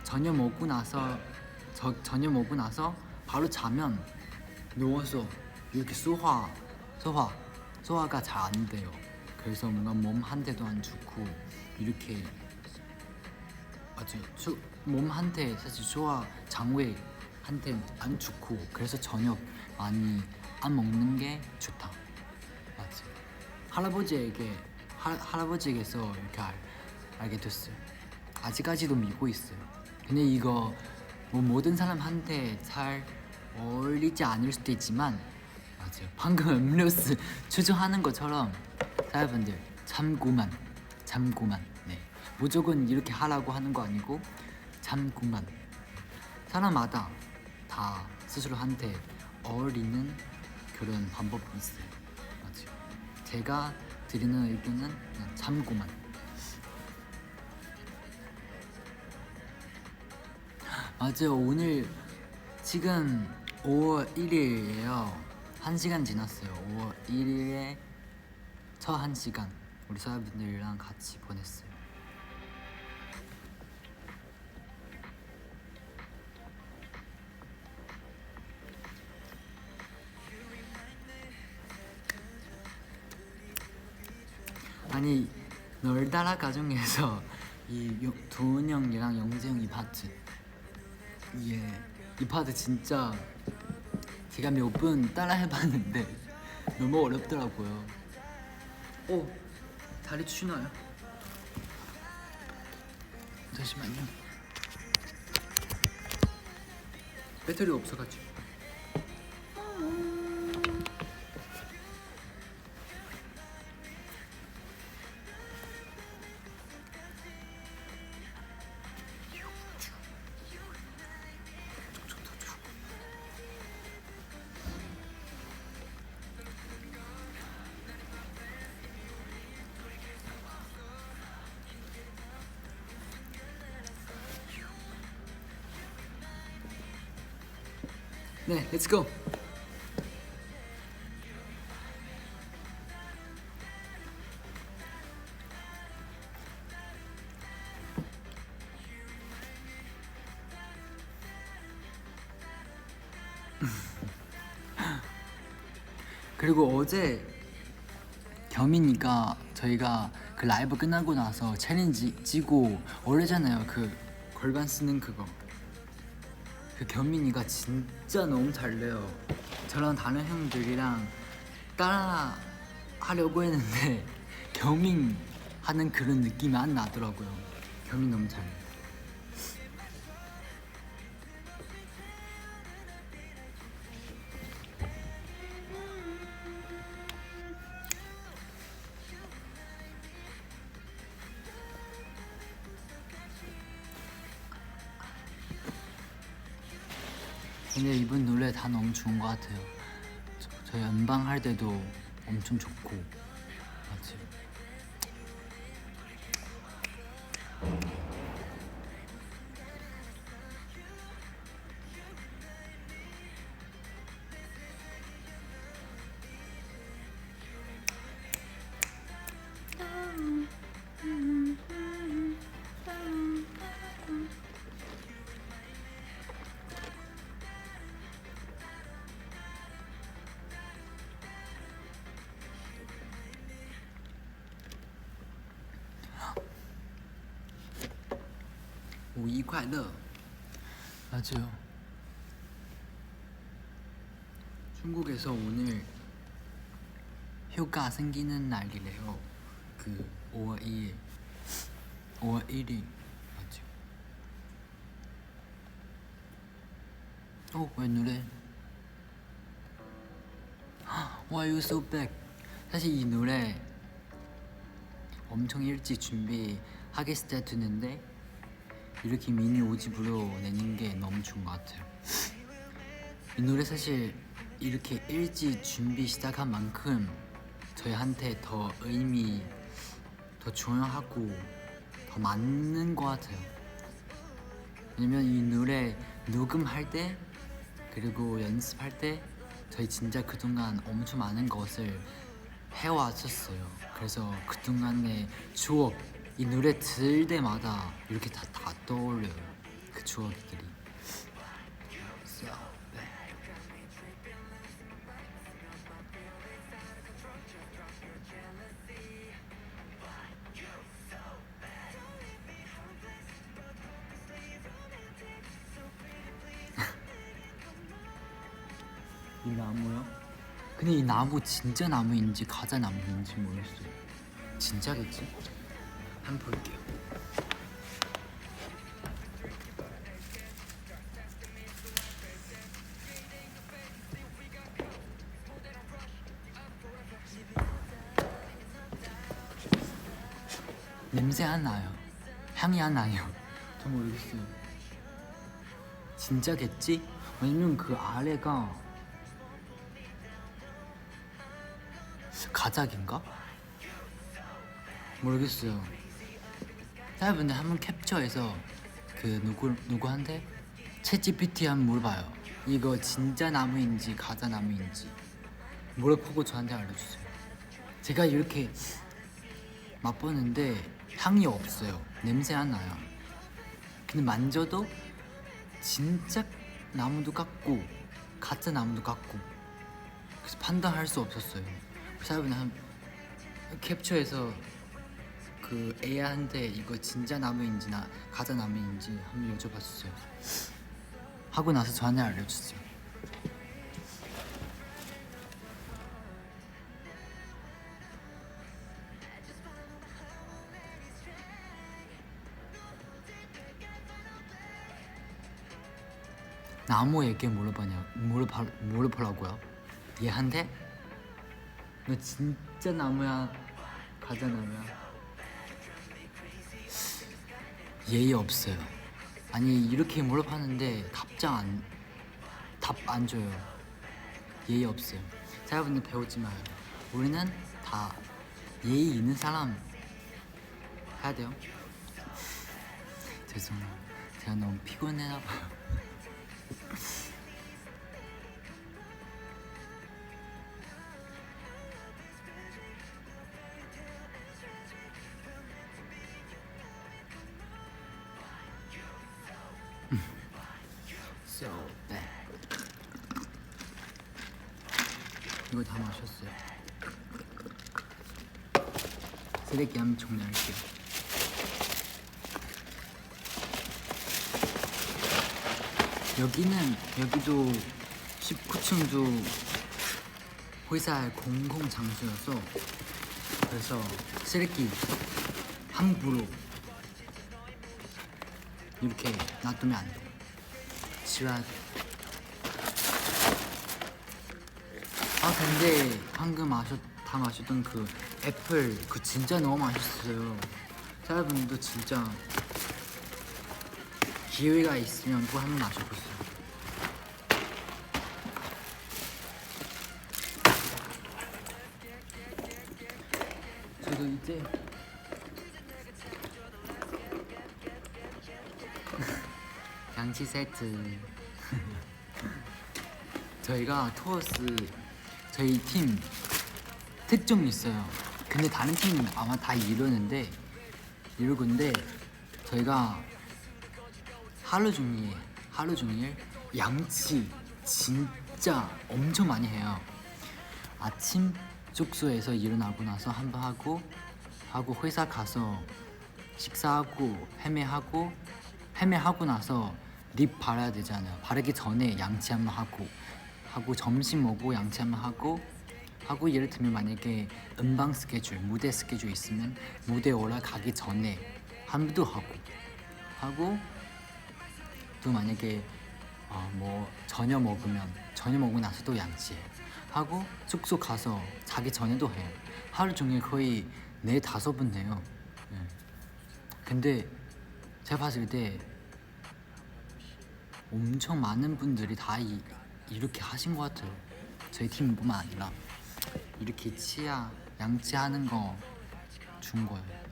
저녁 먹고 나서 바로 자면 누워서 이렇게 소화가 잘 안 돼요. 그래서 뭔가 몸 한테도 안 좋고 이렇게 맞아요. 몸 한테 사실 소화 장외한테 안 좋고, 그래서 저녁 많이 안 먹는 게 좋다. 맞지? 할아버지에게서 이렇게 알게 됐어요. 아직까지도 믿고 있어요. 근데 이거 뭐 모든 사람한테 잘 어울리지 않을 수도 있지만, 맞아요. 방금 음료수 추정하는 것처럼 여러분들 참고만. 네. 무조건 이렇게 하라고 하는 거 아니고 참고만. 사람마다 다 스스로한테 어울리는 그런 방법이 있어요. 맞아요. 제가 드리는 의견은 그냥 참고만. 맞아요. 오늘 지금 5월 1일이에요. 1시간 지났어요. 5월 1일에 첫 1시간 우리 사람들이랑 같이 보냈어요. 아니, 널따라 가정에서 이 도훈 형이랑 영재 형 이 파트, 이 파트 진짜 제가 몇 번 따라 해봤는데 너무 어렵더라고요. 오, 다리 추나요? 잠시만요. 배터리 없어가지고. 네, 렛츠 고. 그리고 어제 겸이니까 저희가 그 라이브 끝나고 나서 챌린지 찍고 어뢰잖아요. 그 골반 쓰는 그거. 그 겸민이가 진짜 너무 잘 내요. 저랑 다른 형들이랑 따라 하려고 했는데 겸민 하는 그런 느낌이 안 나더라고요. 겸민 너무 잘 내요. 근데 이분 노래 다 너무 좋은 것 같아요. 저 연방 할 때도 엄청 좋고. 맞지? 우이快乐. 맞아요. 중국에서 오늘 휴가 생기는 날이래요. 그 5월 2일 5월 1일 맞지? 왜 노래 Why you so back? 사실 이 노래 엄청 일찍 준비하겠을 됐는데 이렇게 미니 5집으로 내는 게 너무 좋은 것 같아요. 이 노래 사실 이렇게 일찍 준비 시작한 만큼 저희한테 더 의미, 더 중요하고 더 맞는 것 같아요. 왜냐면 이 노래 녹음할 때 그리고 연습할 때 저희 진짜 그동안 엄청 많은 것을 해왔었어요. 그래서 그동안의 추억, 이 노래 들을 때마다 이렇게 다 떠올려요. 그 추억들이. 이 나무요? 근데 이 나무 진짜 나무인지 가짜 나무인지 모르겠어요. 진짜겠지? 한번 볼게요. 냄새 안 나요. 향이 안 나요. 저 모르겠어요. 진짜겠지? 왜냐면 그 아래가 가작인가? 모르겠어요. 여러분들 한번 캡처해서 그 누구한테 챗GPT 한번 물어봐요. 이거 진짜 나무인지 가짜 나무인지 물어보고 저한테 알려주세요. 제가 이렇게 맛보는데 향이 없어요. 냄새 안 나요. 근데 만져도 진짜 나무도 같고 가짜 나무도 같고 그래서 판단할 수 없었어요. 그래서 여러분 한 캡처해서 그 AI한테 이거 진짜 나무인지 가짜 나무인지 한번 여쭤봤어요. 하고 나서 저한테 알려주세요. 나무에게 물어보라고요? 얘한테? 너 진짜 나무야? 가짜 나무야? 예의 없어요. 아니 이렇게 물어봤는데 답 안 줘요. 예의 없어요. 자, 여러분들 배우지 마요. 우리는 다 예의 있는 사람 해야 돼요. 죄송해요. 제가 너무 피곤해나 봐요. So bad. 이거 다 마셨어요. 쓰레기 한번 정리할게요. 여기도 19층도 회사의 공공 장소여서 그래서 쓰레기 함부로 이렇게 놔두면 안 돼. 지워야 돼. 근데 방금 다 마셨던 그 애플 그 진짜 너무 맛있어요. 여러분도 진짜 기회가 있으면 그거 한번 마셔보세요. 저도 이제 양치 세트 저희가 토어스 저희 팀 특종이 있어요. 근데 다른 팀은 아마 다 이러는데 저희가 하루 종일 양치 진짜 엄청 많이 해요. 아침 숙소에서 일어나고 나서 한번 하고 회사 가서 식사하고 헤매하고 나서 립 바르야 되잖아요. 바르기 전에 양치 한번 하고 점심 먹고 양치 한번 하고 하고 예를 들면 만약에 음방 스케줄, 무대 스케줄 있으면 무대 올라가기 전에 한번도 하고 또 만약에 뭐 저녁 먹고 나서도 양치해 하고 숙소 가서 자기 전에도 해요. 하루 종일 거의 4-5번 해요. 네. 근데 제가 봤을 때 엄청 많은 분들이 다 이렇게 하신 것 같아요. 저희 팀뿐만 아니라 이렇게 양치하는 거 준 거예요.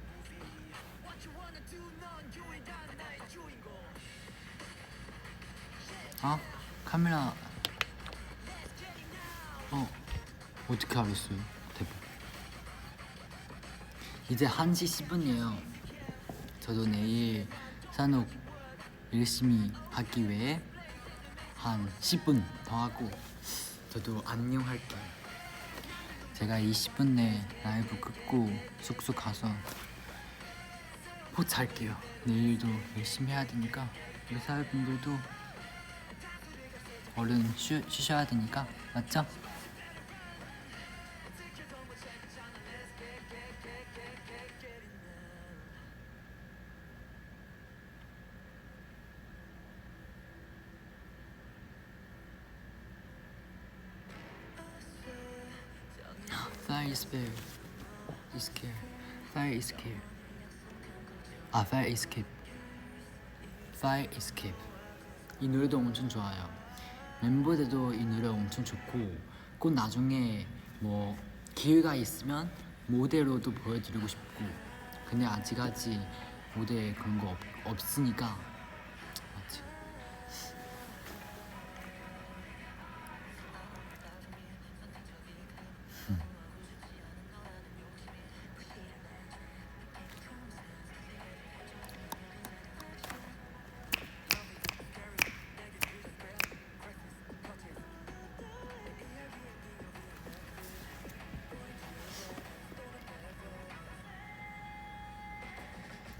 카메라 어떻게 알았어요? 대박. 이제 1시 10분이에요. 저도 내일 산옥 열심히 하기 위해 한 10분 더 하고 저도 안녕 할게요. 제가 20분 내에 라이브 끝고 숙소 가서 곧 잘게요. 내일도 열심히 해야 되니까 우리 사회분들도 얼른 쉬셔야 되니까 맞죠? Fire escape. Fire escape. Fire escape. Fire escape. 이 노래도 엄청 좋아요. 멤버들도 이 노래 엄청 좋고 꼭 나중에 뭐 기회가 있으면 무대로도 보여드리고 싶고 근데 아직까지 무대 그런 거 없으니까 맞지?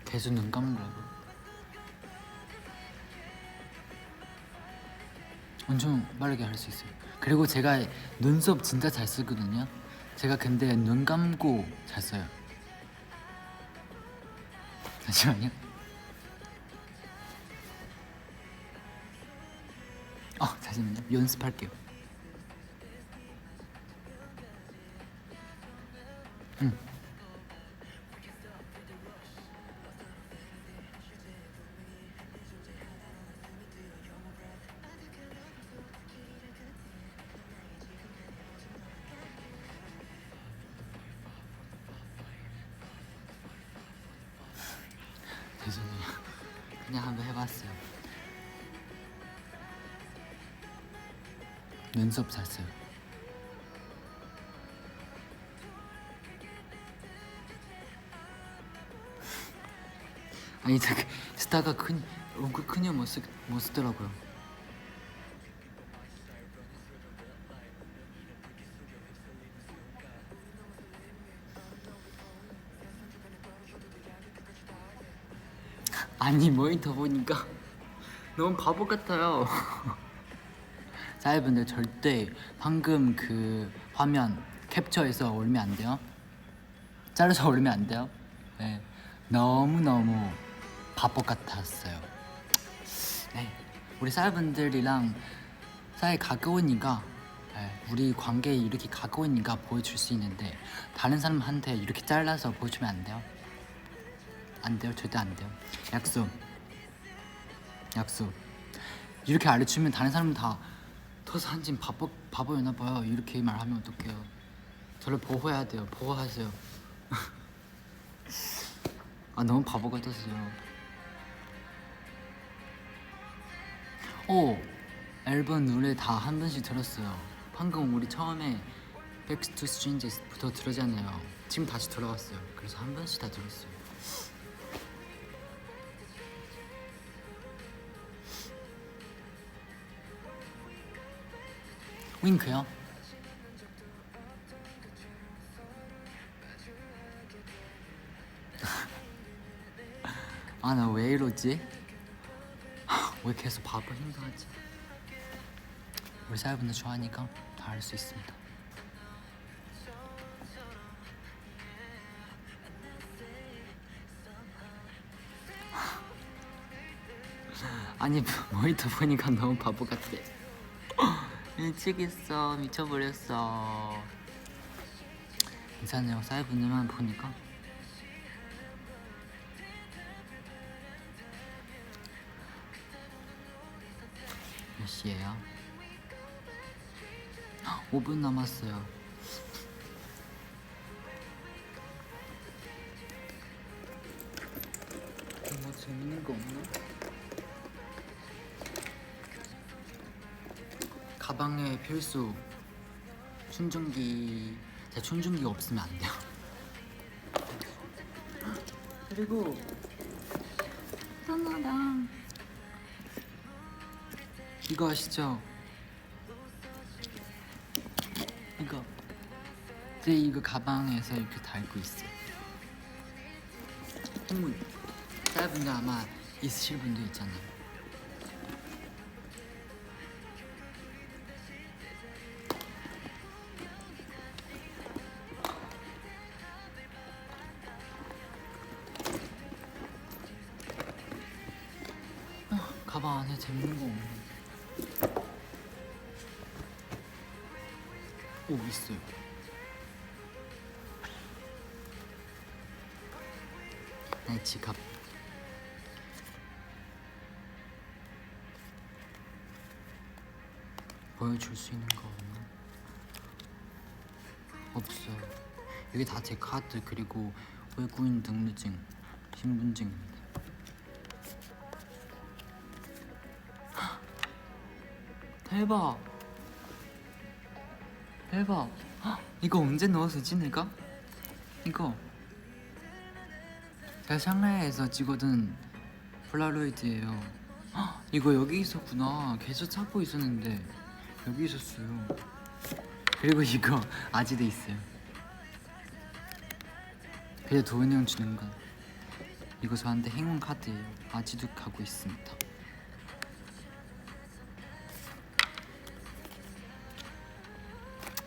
계속 눈 감으라고. 엄청 빠르게 할 수 있어요. 그리고 제가 눈썹 진짜 잘 쓰거든요. 제가 근데 눈 감고 잘 써요. 잠시만요. 잠시만요. 연습할게요. 죄송해요. 그냥 한번 해봤어요. 눈썹 잘 써요. 아니 스타가 얼굴 그냥 못 쓰더라고요. 아니 모니터 보니까 너무 바보 같아요. 사회분들 절대 방금 그 화면 캡처해서 올리면 안 돼요. 자르서 올리면 안 돼요. 네, 너무 바보 같았어요. 네, 우리 사회분들이랑 사이 가까우니까 우리 관계 이렇게 가까우니까 보여줄 수 있는데 다른 사람한테 이렇게 잘라서 보여주면 안 돼요. 안 돼요, 절대 안 돼요. 약속. 이렇게 알려주면 다른 사람은 다 토산진 바보였나 봐요. 이렇게 말하면 어떡해요. 저를 보호해야 돼요. 보호하세요. 너무 바보 같았어요. 앨범 노래 다 한 번씩 들었어요. 방금 우리 처음에 Back to Strangers부터 들었잖아요. 지금 다시 들어왔어요. 그래서 한 번씩 다 들었어요. 윙크요? 나 왜 이러지? 왜 계속 바보 행동하지? 우리 사회분들 좋아하니까 다 할 수 있습니다. 아니 모니터 보니까 너무 바보 같아. 미치겠어, 미쳐버렸어. 괜찮아요, 사회분들만 보니까. 몇 시에요? 5분 남았어요. 뭐 재밌는 거 없나? 가방에 필수 충전기. 제가 충전기가 없으면 안 돼요. 그리고 편하다. 이거 아시죠? 이거 제 이거 가방에서 이렇게 달고 있어요. 여러분들 아마 있으실 분도 있잖아요. 가방 안에 재밌는 거 없나? 오, 있어요. 내 지갑. 보여줄 수 있는 거 없나? 없어요. 여기 다 제 카드 그리고 외국인 등록증, 신분증입니다. 대박! 대박! 이거 언제 넣었었지 내가? 이거 제가 샹하이에서 찍어둔 폴라로이드예요. 이거 여기 있었구나. 계속 찾고 있었는데 여기 있었어요. 그리고 이거 아지도 있어요. 그냥 도훈이 형 주는 거. 이거 저한테 행운 카드예요. 아지도 가고 있습니다.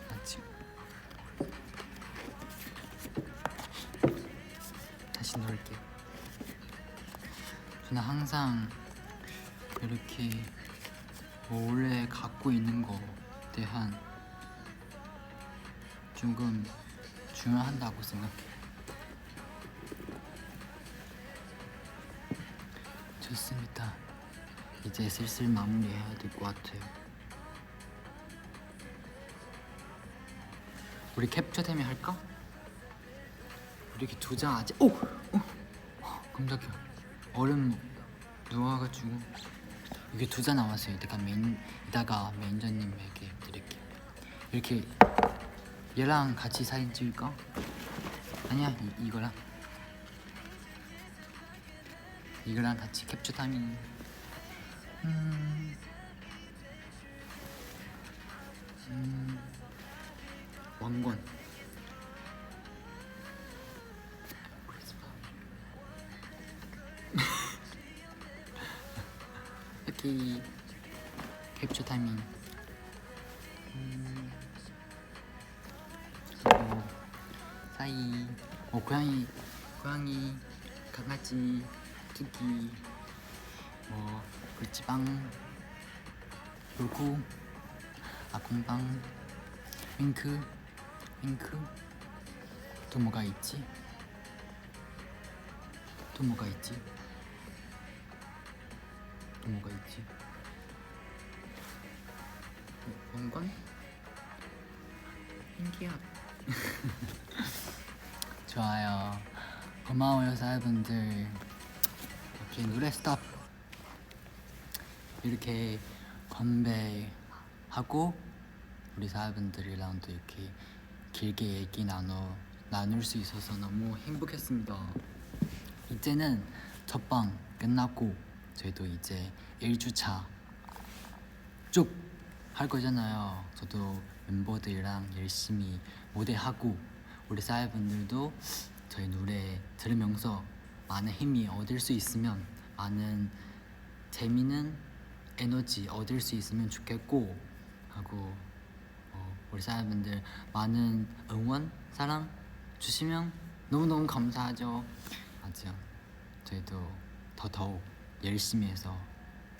아지. 다시 넣을게요. 저는 항상 이렇게 원래 갖고 있는 거에 대한 조금 중요한다고 생각해요. 좋습니다. 이제 슬슬 마무리해야 될 것 같아요. 우리 캡처되면 할까? 이렇게 두 장 아직. 오! 깜짝이야. 얼음 누워가지고 이게 두 장 남았어요. 이따가 매니저님에게 드릴게요. 이렇게 얘랑 같이 사진 찍을까? 아니야, 이거랑 같이 캡처 타이밍. 왕권. 이렇게 캡처 타이밍. 그리고 사이. 고양이, 강아지, 토끼, 불치방, 놀고, 아콩빵, 윙크. 또 뭐가 있지? 왕관? 신기하다. 좋아요. 고마워요 사회분들. 이렇게 노래 스톱. 이렇게 건배하고 우리 사회분들이랑도 이렇게 길게 얘기 나눌 수 있어서 너무 행복했습니다. 이제는 첫방 끝났고 저희도 이제 1주차 쭉 할 거잖아요. 저도 멤버들이랑 열심히 무대하고 우리 사회분들도 저희 노래 들으면서 많은 힘이 얻을 수 있으면, 많은 재미있는 에너지 얻을 수 있으면 좋겠고, 하고 우리 사회분들 많은 응원, 사랑 주시면 너무너무 감사하죠. 맞아요. 저희도 더더욱 열심히 해서